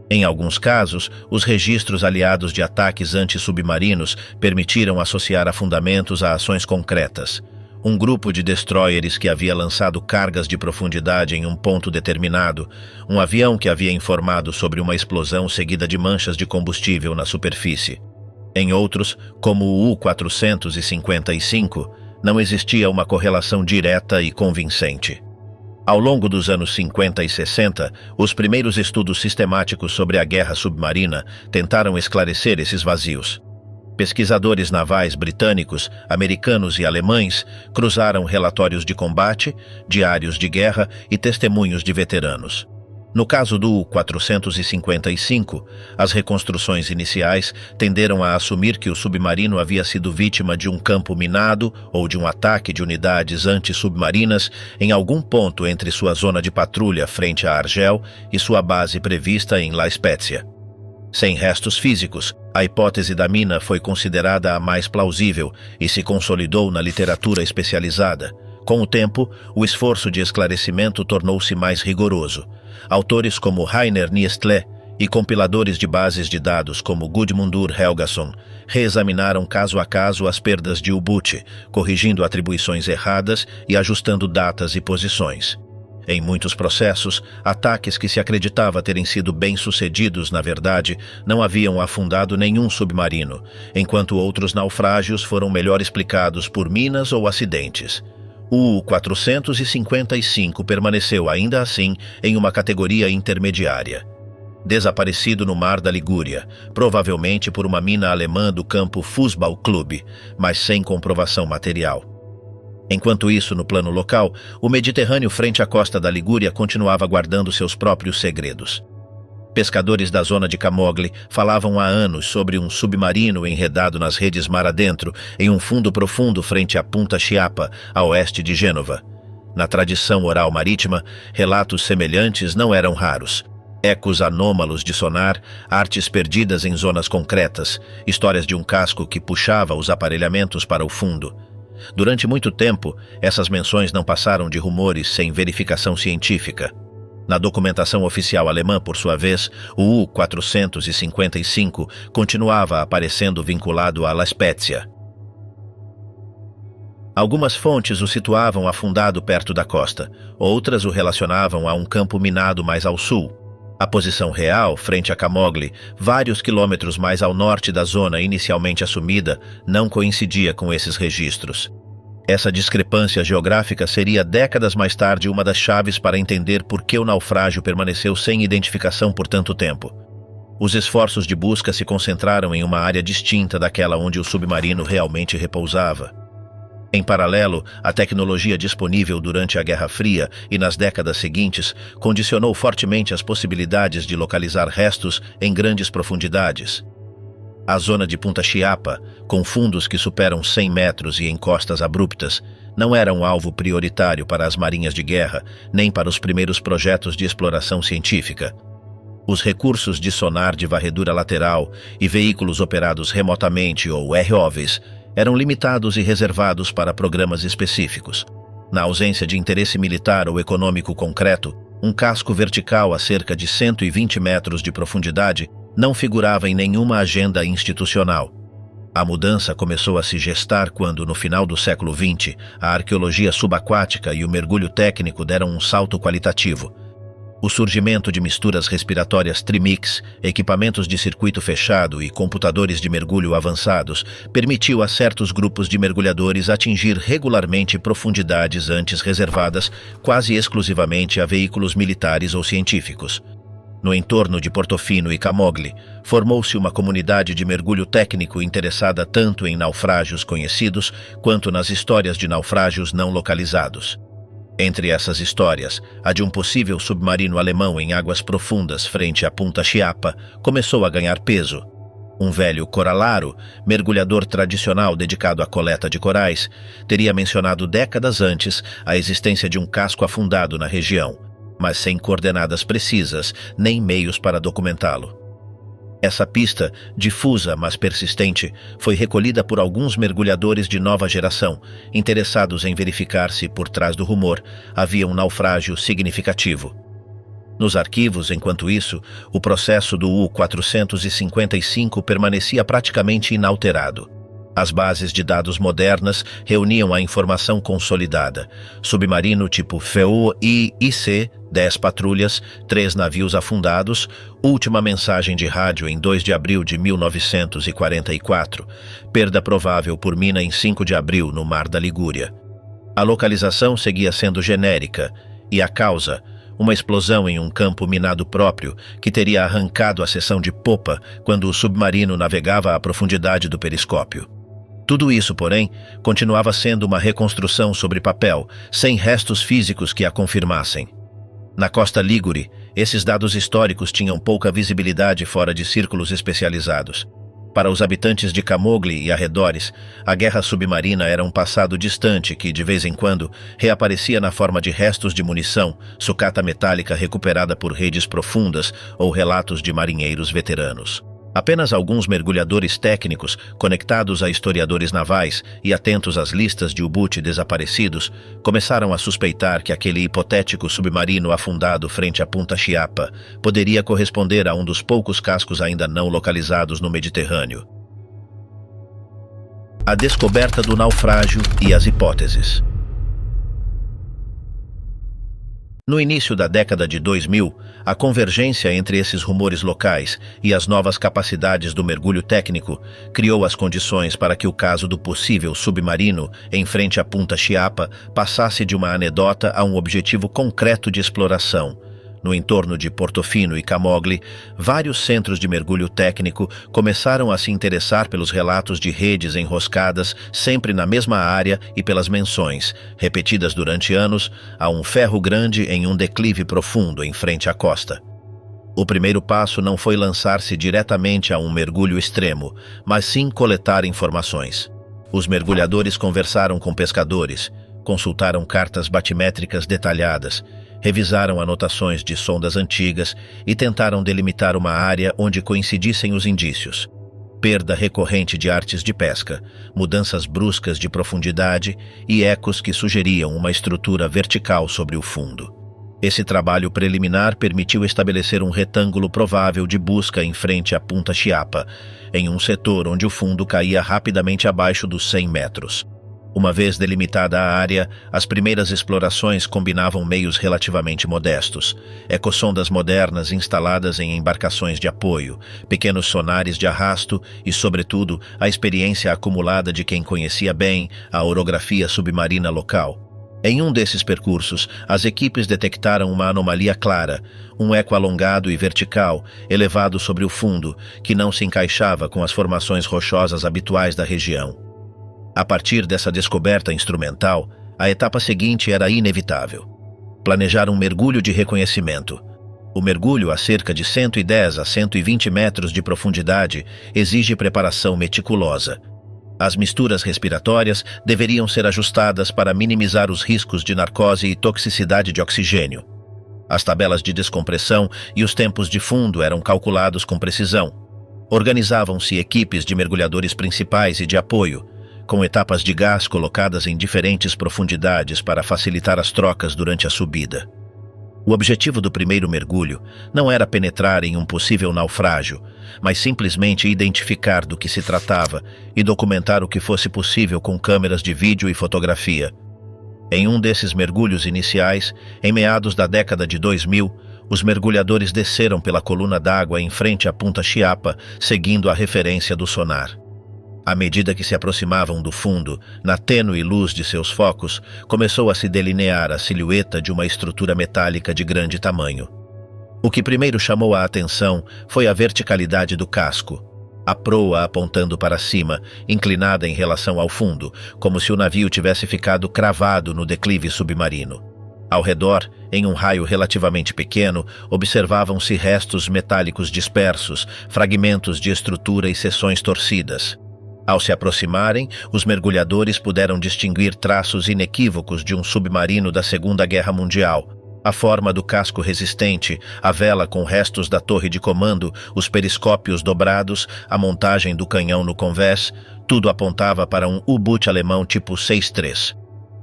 Em alguns casos, os registros aliados de ataques antissubmarinos permitiram associar afundamentos a ações concretas. Um grupo de destroyers que havia lançado cargas de profundidade em um ponto determinado, um avião que havia informado sobre uma explosão seguida de manchas de combustível na superfície. Em outros, como o U-455, não existia uma correlação direta e convincente. Ao longo dos anos 50 e 60, os primeiros estudos sistemáticos sobre a guerra submarina tentaram esclarecer esses vazios. Pesquisadores navais britânicos, americanos e alemães cruzaram relatórios de combate, diários de guerra e testemunhos de veteranos. No caso do U-455, as reconstruções iniciais tenderam a assumir que o submarino havia sido vítima de um campo minado ou de um ataque de unidades antissubmarinas em algum ponto entre sua zona de patrulha frente a Argel e sua base prevista em La Spezia. Sem restos físicos, a hipótese da mina foi considerada a mais plausível e se consolidou na literatura especializada. Com o tempo, o esforço de esclarecimento tornou-se mais rigoroso. Autores como Rainer Niestle e compiladores de bases de dados como Gudmundur Helgason reexaminaram caso a caso as perdas de U-Boot, corrigindo atribuições erradas e ajustando datas e posições. Em muitos processos, ataques que se acreditava terem sido bem-sucedidos, na verdade, não haviam afundado nenhum submarino, enquanto outros naufrágios foram melhor explicados por minas ou acidentes. O U-455 permaneceu ainda assim em uma categoria intermediária. Desaparecido no mar da Ligúria, provavelmente por uma mina alemã do campo Fußballclub, mas sem comprovação material. Enquanto isso, no plano local, o Mediterrâneo frente à costa da Ligúria continuava guardando seus próprios segredos. Pescadores da zona de Camogli falavam há anos sobre um submarino enredado nas redes mar adentro, em um fundo profundo frente à Punta Chiapa, a oeste de Gênova. Na tradição oral marítima, relatos semelhantes não eram raros. Ecos anômalos de sonar, artes perdidas em zonas concretas, histórias de um casco que puxava os aparelhamentos para o fundo. Durante muito tempo, essas menções não passaram de rumores sem verificação científica. Na documentação oficial alemã, por sua vez, o U-455 continuava aparecendo vinculado a La Spezia. Algumas fontes o situavam afundado perto da costa, outras o relacionavam a um campo minado mais ao sul. A posição real, frente a Camogli, vários quilômetros mais ao norte da zona inicialmente assumida, não coincidia com esses registros. Essa discrepância geográfica seria décadas mais tarde uma das chaves para entender por que o naufrágio permaneceu sem identificação por tanto tempo. Os esforços de busca se concentraram em uma área distinta daquela onde o submarino realmente repousava. Em paralelo, a tecnologia disponível durante a Guerra Fria e nas décadas seguintes condicionou fortemente as possibilidades de localizar restos em grandes profundidades. A zona de Punta Chiapa, com fundos que superam 100 metros e em costas abruptas, não era um alvo prioritário para as marinhas de guerra, nem para os primeiros projetos de exploração científica. Os recursos de sonar de varredura lateral e veículos operados remotamente ou ROVs eram limitados e reservados para programas específicos. Na ausência de interesse militar ou econômico concreto, um casco vertical a cerca de 120 metros de profundidade não figurava em nenhuma agenda institucional. A mudança começou a se gestar quando, no final do século XX, a arqueologia subaquática e o mergulho técnico deram um salto qualitativo. O surgimento de misturas respiratórias Trimix, equipamentos de circuito fechado e computadores de mergulho avançados permitiu a certos grupos de mergulhadores atingir regularmente profundidades antes reservadas quase exclusivamente a veículos militares ou científicos. No entorno de Portofino e Camogli, formou-se uma comunidade de mergulho técnico interessada tanto em naufrágios conhecidos quanto nas histórias de naufrágios não localizados. Entre essas histórias, a de um possível submarino alemão em águas profundas frente à Punta Chiapa começou a ganhar peso. Um velho coralaro, mergulhador tradicional dedicado à coleta de corais, teria mencionado décadas antes a existência de um casco afundado na região, mas sem coordenadas precisas nem meios para documentá-lo. Essa pista, difusa mas persistente, foi recolhida por alguns mergulhadores de nova geração, interessados em verificar se, por trás do rumor, havia um naufrágio significativo. Nos arquivos, enquanto isso, o processo do U-455 permanecia praticamente inalterado. As bases de dados modernas reuniam a informação consolidada. Submarino tipo FEU-IC, 10 patrulhas, 3 navios afundados, última mensagem de rádio em 2 de abril de 1944, perda provável por mina em 5 de abril no Mar da Ligúria. A localização seguia sendo genérica, e a causa, uma explosão em um campo minado próprio que teria arrancado a seção de popa quando o submarino navegava à profundidade do periscópio. Tudo isso, porém, continuava sendo uma reconstrução sobre papel, sem restos físicos que a confirmassem. Na costa Ligure, esses dados históricos tinham pouca visibilidade fora de círculos especializados. Para os habitantes de Camogli e arredores, a guerra submarina era um passado distante que, de vez em quando, reaparecia na forma de restos de munição, sucata metálica recuperada por redes profundas ou relatos de marinheiros veteranos. Apenas alguns mergulhadores técnicos, conectados a historiadores navais e atentos às listas de U-Boot desaparecidos, começaram a suspeitar que aquele hipotético submarino afundado frente à Punta Chiapa poderia corresponder a um dos poucos cascos ainda não localizados no Mediterrâneo. A descoberta do naufrágio e as hipóteses. No início da década de 2000, a convergência entre esses rumores locais e as novas capacidades do mergulho técnico criou as condições para que o caso do possível submarino em frente à Punta Chiapa passasse de uma anedota a um objetivo concreto de exploração. No entorno de Portofino e Camogli, vários centros de mergulho técnico começaram a se interessar pelos relatos de redes enroscadas sempre na mesma área e pelas menções, repetidas durante anos, a um ferro grande em um declive profundo em frente à costa. O primeiro passo não foi lançar-se diretamente a um mergulho extremo, mas sim coletar informações. Os mergulhadores conversaram com pescadores, consultaram cartas batimétricas detalhadas, revisaram anotações de sondas antigas e tentaram delimitar uma área onde coincidissem os indícios. Perda recorrente de artes de pesca, mudanças bruscas de profundidade e ecos que sugeriam uma estrutura vertical sobre o fundo. Esse trabalho preliminar permitiu estabelecer um retângulo provável de busca em frente à Punta Chiapa, em um setor onde o fundo caía rapidamente abaixo dos 100 metros. Uma vez delimitada a área, as primeiras explorações combinavam meios relativamente modestos, ecossondas modernas instaladas em embarcações de apoio, pequenos sonares de arrasto e, sobretudo, a experiência acumulada de quem conhecia bem a orografia submarina local. Em um desses percursos, as equipes detectaram uma anomalia clara, um eco alongado e vertical, elevado sobre o fundo, que não se encaixava com as formações rochosas habituais da região. A partir dessa descoberta instrumental, a etapa seguinte era inevitável: planejar um mergulho de reconhecimento. O mergulho a cerca de 110 a 120 metros de profundidade exige preparação meticulosa. As misturas respiratórias deveriam ser ajustadas para minimizar os riscos de narcose e toxicidade de oxigênio. As tabelas de descompressão e os tempos de fundo eram calculados com precisão. Organizavam-se equipes de mergulhadores principais e de apoio, com etapas de gás colocadas em diferentes profundidades para facilitar as trocas durante a subida. O objetivo do primeiro mergulho não era penetrar em um possível naufrágio, mas simplesmente identificar do que se tratava e documentar o que fosse possível com câmeras de vídeo e fotografia. Em um desses mergulhos iniciais, em meados da década de 2000, os mergulhadores desceram pela coluna d'água em frente à Punta Chiapa, seguindo a referência do sonar. À medida que se aproximavam do fundo, na tênue luz de seus focos, começou a se delinear a silhueta de uma estrutura metálica de grande tamanho. O que primeiro chamou a atenção foi a verticalidade do casco, a proa apontando para cima, inclinada em relação ao fundo, como se o navio tivesse ficado cravado no declive submarino. Ao redor, em um raio relativamente pequeno, observavam-se restos metálicos dispersos, fragmentos de estrutura e seções torcidas. Ao se aproximarem, os mergulhadores puderam distinguir traços inequívocos de um submarino da Segunda Guerra Mundial. A forma do casco resistente, a vela com restos da torre de comando, os periscópios dobrados, a montagem do canhão no convés, tudo apontava para um U-Boot alemão tipo 6-3.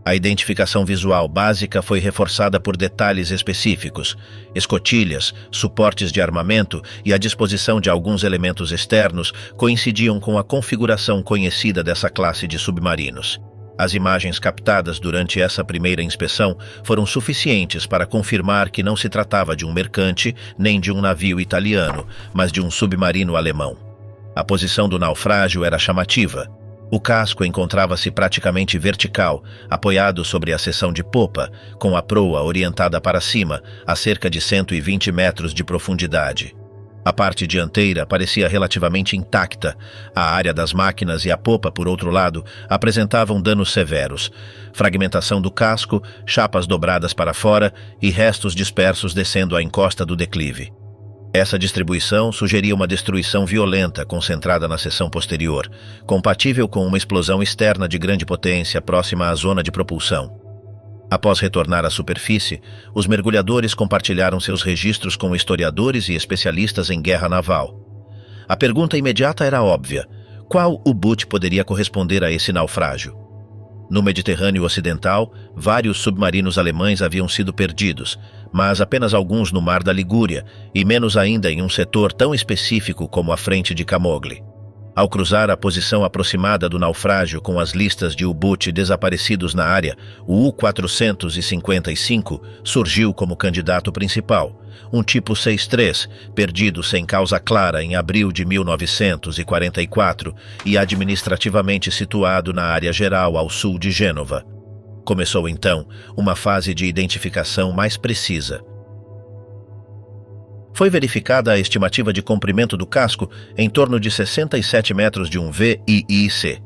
A identificação visual básica foi reforçada por detalhes específicos: escotilhas, suportes de armamento e a disposição de alguns elementos externos coincidiam com a configuração conhecida dessa classe de submarinos. As imagens captadas durante essa primeira inspeção foram suficientes para confirmar que não se tratava de um mercante nem de um navio italiano, mas de um submarino alemão. A posição do naufrágio era chamativa. O casco encontrava-se praticamente vertical, apoiado sobre a seção de popa, com a proa orientada para cima, a cerca de 120 metros de profundidade. A parte dianteira parecia relativamente intacta. A área das máquinas e a popa, por outro lado, apresentavam danos severos: fragmentação do casco, chapas dobradas para fora e restos dispersos descendo a encosta do declive. Essa distribuição sugeria uma destruição violenta concentrada na seção posterior, compatível com uma explosão externa de grande potência próxima à zona de propulsão. Após retornar à superfície, os mergulhadores compartilharam seus registros com historiadores e especialistas em guerra naval. A pergunta imediata era óbvia: qual U-boot poderia corresponder a esse naufrágio? No Mediterrâneo Ocidental, vários submarinos alemães haviam sido perdidos, mas apenas alguns no Mar da Ligúria, e menos ainda em um setor tão específico como a frente de Camogli. Ao cruzar a posição aproximada do naufrágio com as listas de U-boot desaparecidos na área, o U-455 surgiu como candidato principal, um tipo 6-3, perdido sem causa clara em abril de 1944 e administrativamente situado na área geral ao sul de Gênova. Começou então uma fase de identificação mais precisa. Foi verificada a estimativa de comprimento do casco em torno de 67 metros de um VIIC.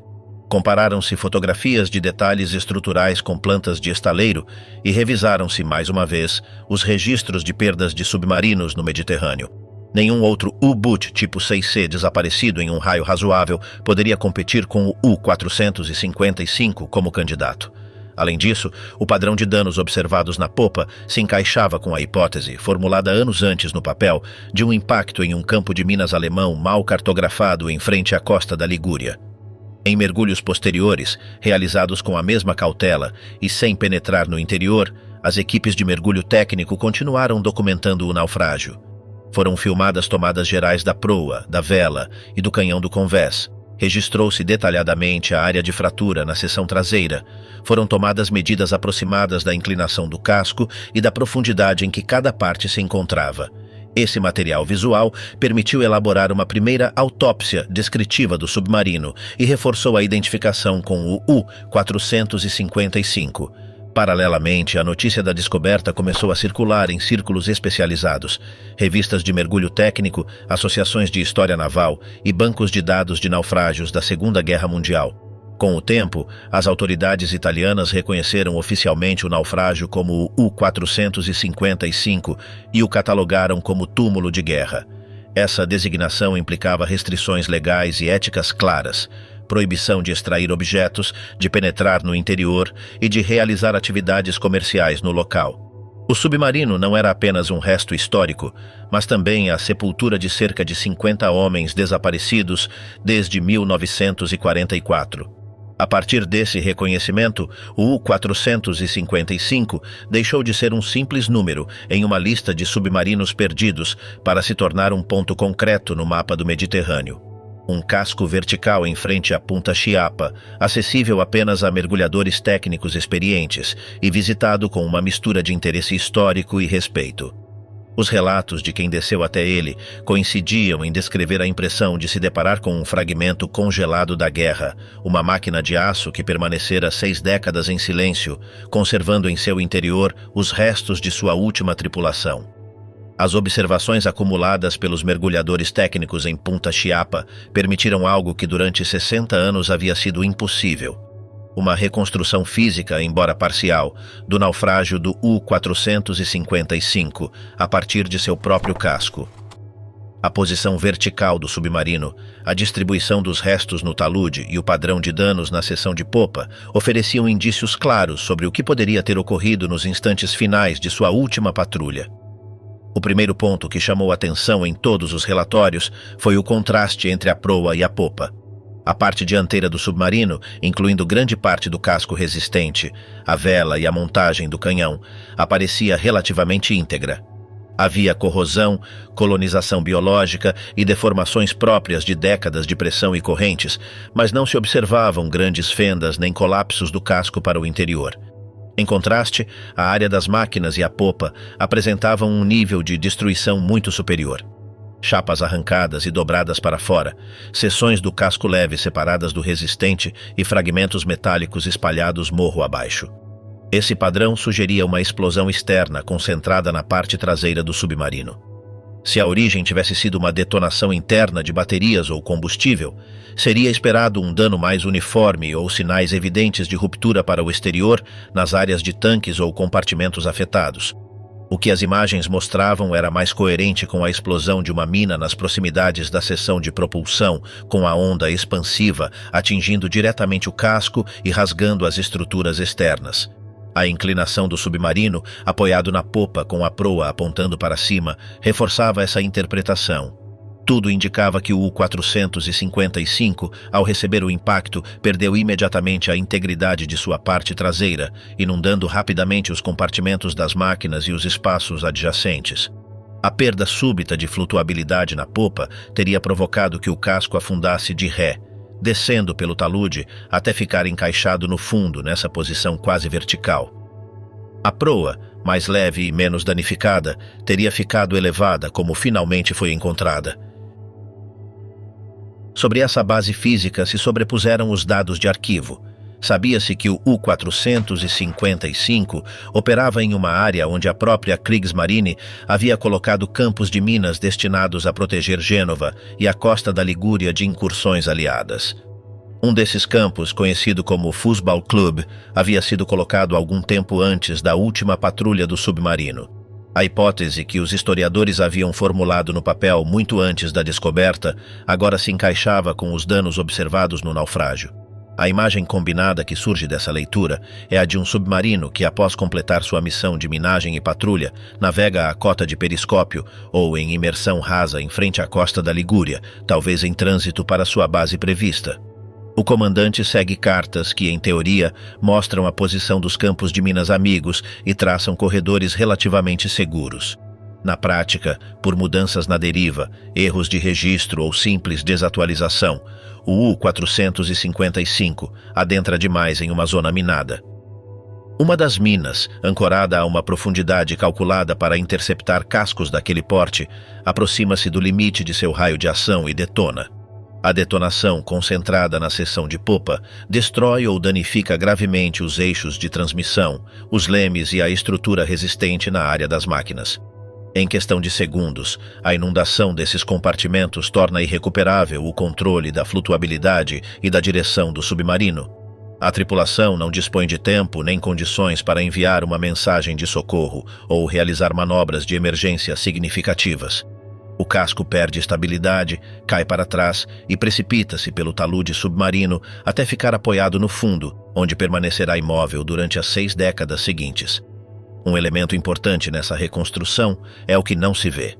Compararam-se fotografias de detalhes estruturais com plantas de estaleiro e revisaram-se, mais uma vez, os registros de perdas de submarinos no Mediterrâneo. Nenhum outro U-boot tipo 6C desaparecido em um raio razoável poderia competir com o U-455 como candidato. Além disso, o padrão de danos observados na popa se encaixava com a hipótese, formulada anos antes no papel, de um impacto em um campo de minas alemão mal cartografado em frente à costa da Ligúria. Em mergulhos posteriores, realizados com a mesma cautela e sem penetrar no interior, as equipes de mergulho técnico continuaram documentando o naufrágio. Foram filmadas tomadas gerais da proa, da vela e do canhão do convés. Registrou-se detalhadamente a área de fratura na seção traseira. Foram tomadas medidas aproximadas da inclinação do casco e da profundidade em que cada parte se encontrava. Esse material visual permitiu elaborar uma primeira autópsia descritiva do submarino e reforçou a identificação com o U-455. Paralelamente, a notícia da descoberta começou a circular em círculos especializados, revistas de mergulho técnico, associações de história naval e bancos de dados de naufrágios da Segunda Guerra Mundial. Com o tempo, as autoridades italianas reconheceram oficialmente o naufrágio como o U-455 e o catalogaram como túmulo de guerra. Essa designação implicava restrições legais e éticas claras: proibição de extrair objetos, de penetrar no interior e de realizar atividades comerciais no local. O submarino não era apenas um resto histórico, mas também a sepultura de cerca de 50 homens desaparecidos desde 1944. A partir desse reconhecimento, o U-455 deixou de ser um simples número em uma lista de submarinos perdidos para se tornar um ponto concreto no mapa do Mediterrâneo. Um casco vertical em frente à Punta Chiapa, acessível apenas a mergulhadores técnicos experientes e visitado com uma mistura de interesse histórico e respeito. Os relatos de quem desceu até ele coincidiam em descrever a impressão de se deparar com um fragmento congelado da guerra, uma máquina de aço que permanecera 6 décadas em silêncio, conservando em seu interior os restos de sua última tripulação. As observações acumuladas pelos mergulhadores técnicos em Punta Chiapa permitiram algo que durante 60 anos havia sido impossível: uma reconstrução física, embora parcial, do naufrágio do U-455 a partir de seu próprio casco. A posição vertical do submarino, a distribuição dos restos no talude e o padrão de danos na seção de popa ofereciam indícios claros sobre o que poderia ter ocorrido nos instantes finais de sua última patrulha. O primeiro ponto que chamou atenção em todos os relatórios foi o contraste entre a proa e a popa. A parte dianteira do submarino, incluindo grande parte do casco resistente, a vela e a montagem do canhão, aparecia relativamente íntegra. Havia corrosão, colonização biológica e deformações próprias de décadas de pressão e correntes, mas não se observavam grandes fendas nem colapsos do casco para o interior. Em contraste, a área das máquinas e a popa apresentavam um nível de destruição muito superior. Chapas arrancadas e dobradas para fora, seções do casco leve separadas do resistente e fragmentos metálicos espalhados morro abaixo. Esse padrão sugeria uma explosão externa concentrada na parte traseira do submarino. Se a origem tivesse sido uma detonação interna de baterias ou combustível, seria esperado um dano mais uniforme ou sinais evidentes de ruptura para o exterior nas áreas de tanques ou compartimentos afetados. O que as imagens mostravam era mais coerente com a explosão de uma mina nas proximidades da seção de propulsão, com a onda expansiva atingindo diretamente o casco e rasgando as estruturas externas. A inclinação do submarino, apoiado na popa com a proa apontando para cima, reforçava essa interpretação. Tudo indicava que o U-455, ao receber o impacto, perdeu imediatamente a integridade de sua parte traseira, inundando rapidamente os compartimentos das máquinas e os espaços adjacentes. A perda súbita de flutuabilidade na popa teria provocado que o casco afundasse de ré, descendo pelo talude até ficar encaixado no fundo nessa posição quase vertical. A proa, mais leve e menos danificada, teria ficado elevada como finalmente foi encontrada. Sobre essa base física se sobrepuseram os dados de arquivo. Sabia-se que o U-455 operava em uma área onde a própria Kriegsmarine havia colocado campos de minas destinados a proteger Gênova e a costa da Ligúria de incursões aliadas. Um desses campos, conhecido como Fußballclub, havia sido colocado algum tempo antes da última patrulha do submarino. A hipótese que os historiadores haviam formulado no papel muito antes da descoberta agora se encaixava com os danos observados no naufrágio. A imagem combinada que surge dessa leitura é a de um submarino que, após completar sua missão de minagem e patrulha, navega a cota de periscópio ou em imersão rasa em frente à costa da Ligúria, talvez em trânsito para sua base prevista. O comandante segue cartas que, em teoria, mostram a posição dos campos de minas amigos e traçam corredores relativamente seguros. Na prática, por mudanças na deriva, erros de registro ou simples desatualização, o U-455 adentra demais em uma zona minada. Uma das minas, ancorada a uma profundidade calculada para interceptar cascos daquele porte, aproxima-se do limite de seu raio de ação e detona. A detonação, concentrada na seção de popa, destrói ou danifica gravemente os eixos de transmissão, os lemes e a estrutura resistente na área das máquinas. Em questão de segundos, a inundação desses compartimentos torna irrecuperável o controle da flutuabilidade e da direção do submarino. A tripulação não dispõe de tempo nem condições para enviar uma mensagem de socorro ou realizar manobras de emergência significativas. O casco perde estabilidade, cai para trás e precipita-se pelo talude submarino até ficar apoiado no fundo, onde permanecerá imóvel durante as 6 décadas seguintes. Um elemento importante nessa reconstrução é o que não se vê.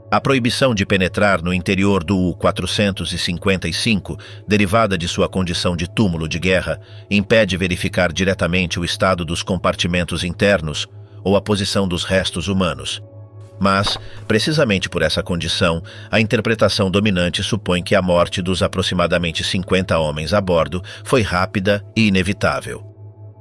A proibição de penetrar no interior do U-455, derivada de sua condição de túmulo de guerra, impede verificar diretamente o estado dos compartimentos internos ou a posição dos restos humanos. Mas, precisamente por essa condição, a interpretação dominante supõe que a morte dos aproximadamente 50 homens a bordo foi rápida e inevitável.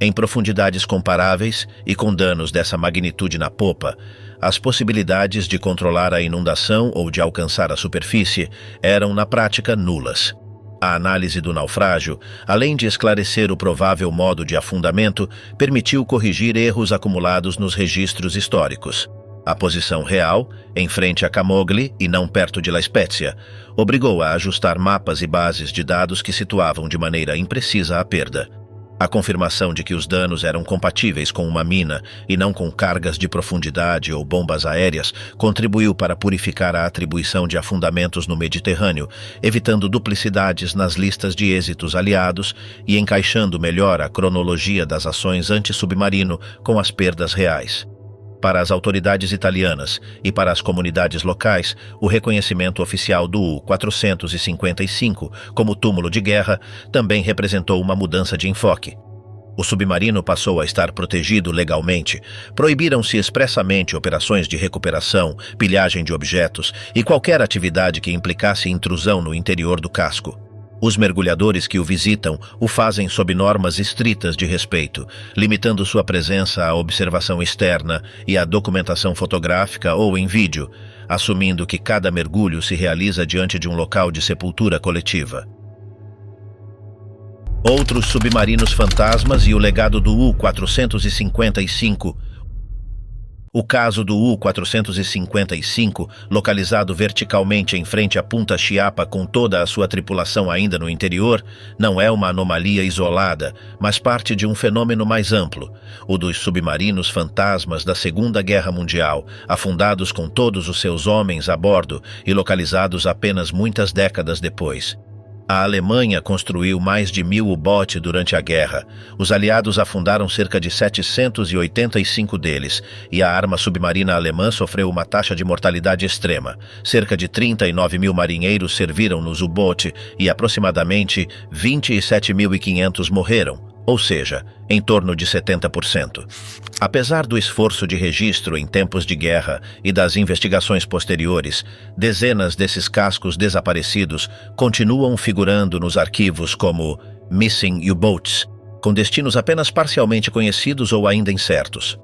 Em profundidades comparáveis e com danos dessa magnitude na popa, as possibilidades de controlar a inundação ou de alcançar a superfície eram, na prática, nulas. A análise do naufrágio, além de esclarecer o provável modo de afundamento, permitiu corrigir erros acumulados nos registros históricos. A posição real, em frente a Camogli e não perto de La Spezia, obrigou a ajustar mapas e bases de dados que situavam de maneira imprecisa a perda. A confirmação de que os danos eram compatíveis com uma mina e não com cargas de profundidade ou bombas aéreas contribuiu para purificar a atribuição de afundamentos no Mediterrâneo, evitando duplicidades nas listas de êxitos aliados e encaixando melhor a cronologia das ações anti-submarino com as perdas reais. Para as autoridades italianas e para as comunidades locais, o reconhecimento oficial do U-455 como túmulo de guerra também representou uma mudança de enfoque. O submarino passou a estar protegido legalmente, proibiram-se expressamente operações de recuperação, pilhagem de objetos e qualquer atividade que implicasse intrusão no interior do casco. Os mergulhadores que o visitam o fazem sob normas estritas de respeito, limitando sua presença à observação externa e à documentação fotográfica ou em vídeo, assumindo que cada mergulho se realiza diante de um local de sepultura coletiva. Outros submarinos fantasmas e o legado do U-455. O caso do U-455, localizado verticalmente em frente à Punta Chiapa com toda a sua tripulação ainda no interior, não é uma anomalia isolada, mas parte de um fenômeno mais amplo, o dos submarinos fantasmas da Segunda Guerra Mundial, afundados com todos os seus homens a bordo e localizados apenas muitas décadas depois. A Alemanha construiu mais de 1000 U-Boot durante a guerra. Os aliados afundaram cerca de 785 deles, e a arma submarina alemã sofreu uma taxa de mortalidade extrema. Cerca de 39 mil marinheiros serviram nos U-Boot e aproximadamente 27.500 morreram, ou seja, em torno de 70%. Apesar do esforço de registro em tempos de guerra e das investigações posteriores, dezenas desses cascos desaparecidos continuam figurando nos arquivos como Missing U-Boats, com destinos apenas parcialmente conhecidos ou ainda incertos.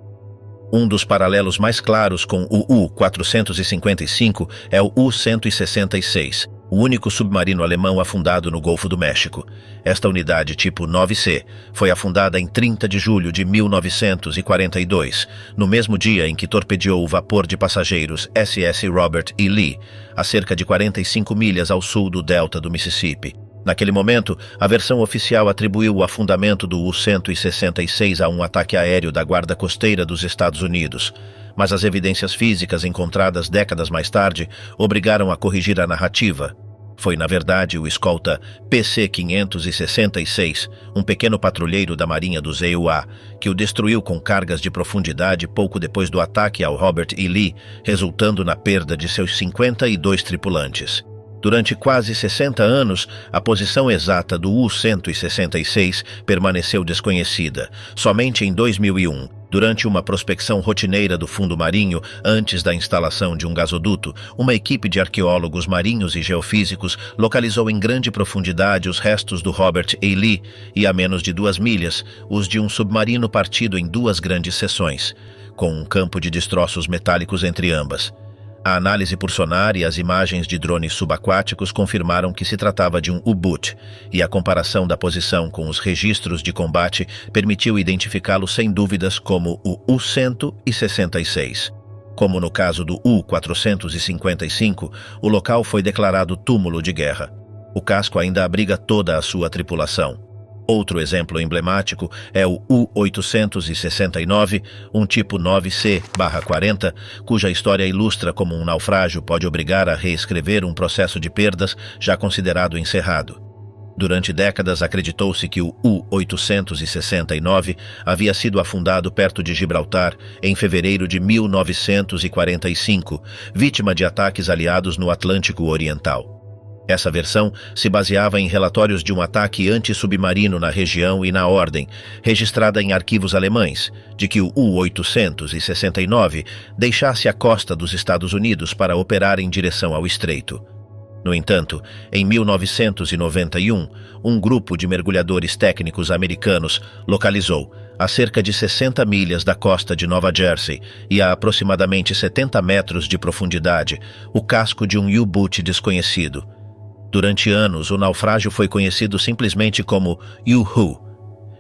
Um dos paralelos mais claros com o U-455 é o U-166, o único submarino alemão afundado no Golfo do México. Esta unidade tipo 9C foi afundada em 30 de julho de 1942, no mesmo dia em que torpedeou o vapor de passageiros SS Robert E. Lee, a cerca de 45 milhas ao sul do delta do Mississippi. Naquele momento, a versão oficial atribuiu o afundamento do U-166 a um ataque aéreo da Guarda Costeira dos Estados Unidos, mas as evidências físicas encontradas décadas mais tarde obrigaram a corrigir a narrativa. Foi, na verdade, o escolta PC-566, um pequeno patrulheiro da Marinha dos EUA, que o destruiu com cargas de profundidade pouco depois do ataque ao Robert E. Lee, resultando na perda de seus 52 tripulantes. Durante quase 60 anos, a posição exata do U-166 permaneceu desconhecida. Somente em 2001, durante uma prospecção rotineira do fundo marinho antes da instalação de um gasoduto, uma equipe de arqueólogos marinhos e geofísicos localizou em grande profundidade os restos do Robert E. Lee e, a menos de 2 milhas, os de um submarino partido em 2 grandes seções, com um campo de destroços metálicos entre ambas. A análise por sonar e as imagens de drones subaquáticos confirmaram que se tratava de um U-Boot, e a comparação da posição com os registros de combate permitiu identificá-lo sem dúvidas como o U-166. Como no caso do U-455, o local foi declarado túmulo de guerra. O casco ainda abriga toda a sua tripulação. Outro exemplo emblemático é o U-869, um tipo 9C/40, cuja história ilustra como um naufrágio pode obrigar a reescrever um processo de perdas já considerado encerrado. Durante décadas acreditou-se que o U-869 havia sido afundado perto de Gibraltar em fevereiro de 1945, vítima de ataques aliados no Atlântico Oriental. Essa versão se baseava em relatórios de um ataque antissubmarino na região e na ordem, registrada em arquivos alemães, de que o U-869 deixasse a costa dos Estados Unidos para operar em direção ao estreito. No entanto, em 1991, um grupo de mergulhadores técnicos americanos localizou, a cerca de 60 milhas da costa de Nova Jersey e a aproximadamente 70 metros de profundidade, o casco de um U-Boot desconhecido. Durante anos, o naufrágio foi conhecido simplesmente como U-Hu.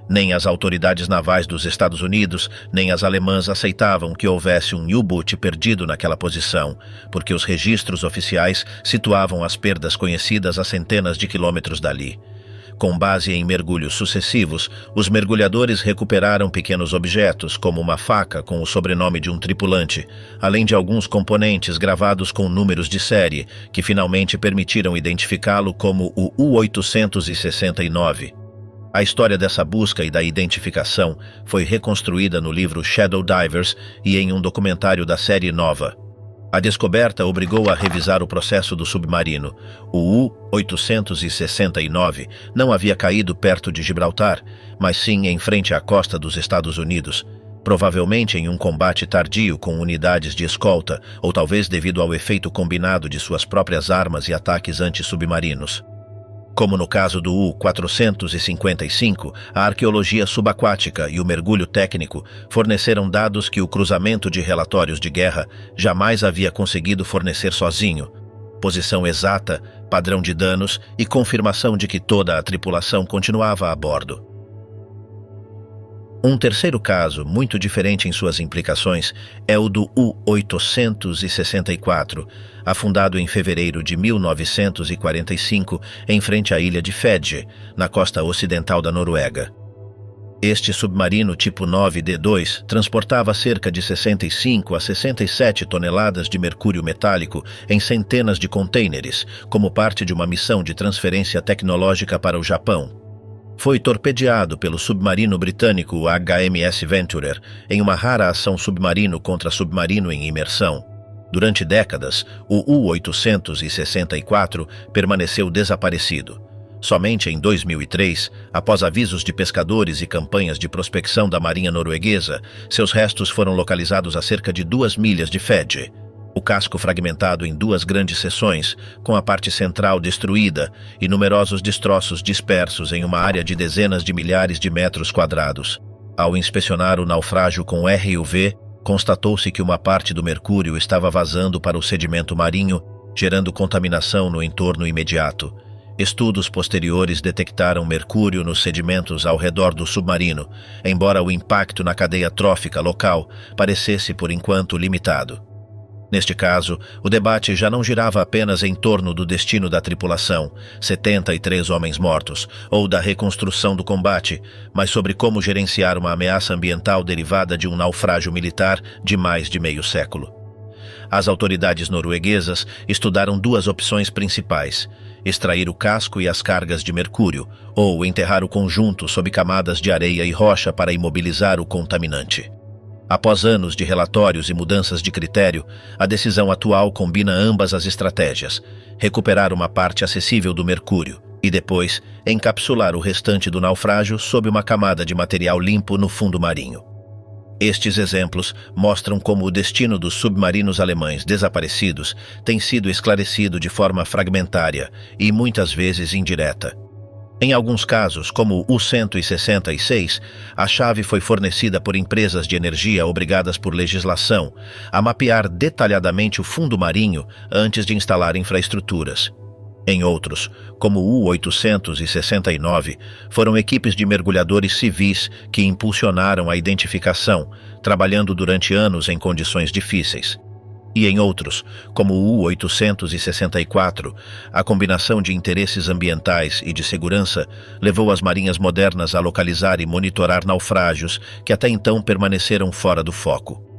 Nem as autoridades navais dos Estados Unidos, nem as alemãs aceitavam que houvesse um U-Boot perdido naquela posição, porque os registros oficiais situavam as perdas conhecidas a centenas de quilômetros dali. Com base em mergulhos sucessivos, os mergulhadores recuperaram pequenos objetos, como uma faca com o sobrenome de um tripulante, além de alguns componentes gravados com números de série, que finalmente permitiram identificá-lo como o U-869. A história dessa busca e da identificação foi reconstruída no livro Shadow Divers e em um documentário da série Nova. A descoberta obrigou a revisar o processo do submarino. O U-869 não havia caído perto de Gibraltar, mas sim em frente à costa dos Estados Unidos, provavelmente em um combate tardio com unidades de escolta, ou talvez devido ao efeito combinado de suas próprias armas e ataques anti-submarinos. Como no caso do U-455, a arqueologia subaquática e o mergulho técnico forneceram dados que o cruzamento de relatórios de guerra jamais havia conseguido fornecer sozinho: posição exata, padrão de danos e confirmação de que toda a tripulação continuava a bordo. Um terceiro caso, muito diferente em suas implicações, é o do U-864, afundado em fevereiro de 1945 em frente à ilha de Fedje, na costa ocidental da Noruega. Este submarino tipo 9D2 transportava cerca de 65 a 67 toneladas de mercúrio metálico em centenas de contêineres, como parte de uma missão de transferência tecnológica para o Japão. Foi torpedeado pelo submarino britânico HMS Venturer em uma rara ação submarino contra submarino em imersão. Durante décadas, o U-864 permaneceu desaparecido. Somente em 2003, após avisos de pescadores e campanhas de prospecção da Marinha norueguesa, seus restos foram localizados a cerca de 2 milhas de Fedje. O casco fragmentado em 2 grandes seções, com a parte central destruída e numerosos destroços dispersos em uma área de dezenas de milhares de metros quadrados. Ao inspecionar o naufrágio com RUV, constatou-se que uma parte do mercúrio estava vazando para o sedimento marinho, gerando contaminação no entorno imediato. Estudos posteriores detectaram mercúrio nos sedimentos ao redor do submarino, embora o impacto na cadeia trófica local parecesse por enquanto limitado. Neste caso, o debate já não girava apenas em torno do destino da tripulação, 73 homens mortos, ou da reconstrução do combate, mas sobre como gerenciar uma ameaça ambiental derivada de um naufrágio militar de mais de meio século. As autoridades norueguesas estudaram 2 opções principais: extrair o casco e as cargas de mercúrio, ou enterrar o conjunto sob camadas de areia e rocha para imobilizar o contaminante. Após anos de relatórios e mudanças de critério, a decisão atual combina ambas as estratégias: recuperar uma parte acessível do mercúrio e depois encapsular o restante do naufrágio sob uma camada de material limpo no fundo marinho. Estes exemplos mostram como o destino dos submarinos alemães desaparecidos tem sido esclarecido de forma fragmentária e muitas vezes indireta. Em alguns casos, como o U-166, a chave foi fornecida por empresas de energia obrigadas por legislação a mapear detalhadamente o fundo marinho antes de instalar infraestruturas. Em outros, como o U-869, foram equipes de mergulhadores civis que impulsionaram a identificação, trabalhando durante anos em condições difíceis. E em outros, como o U-864, a combinação de interesses ambientais e de segurança levou as marinhas modernas a localizar e monitorar naufrágios que até então permaneceram fora do foco.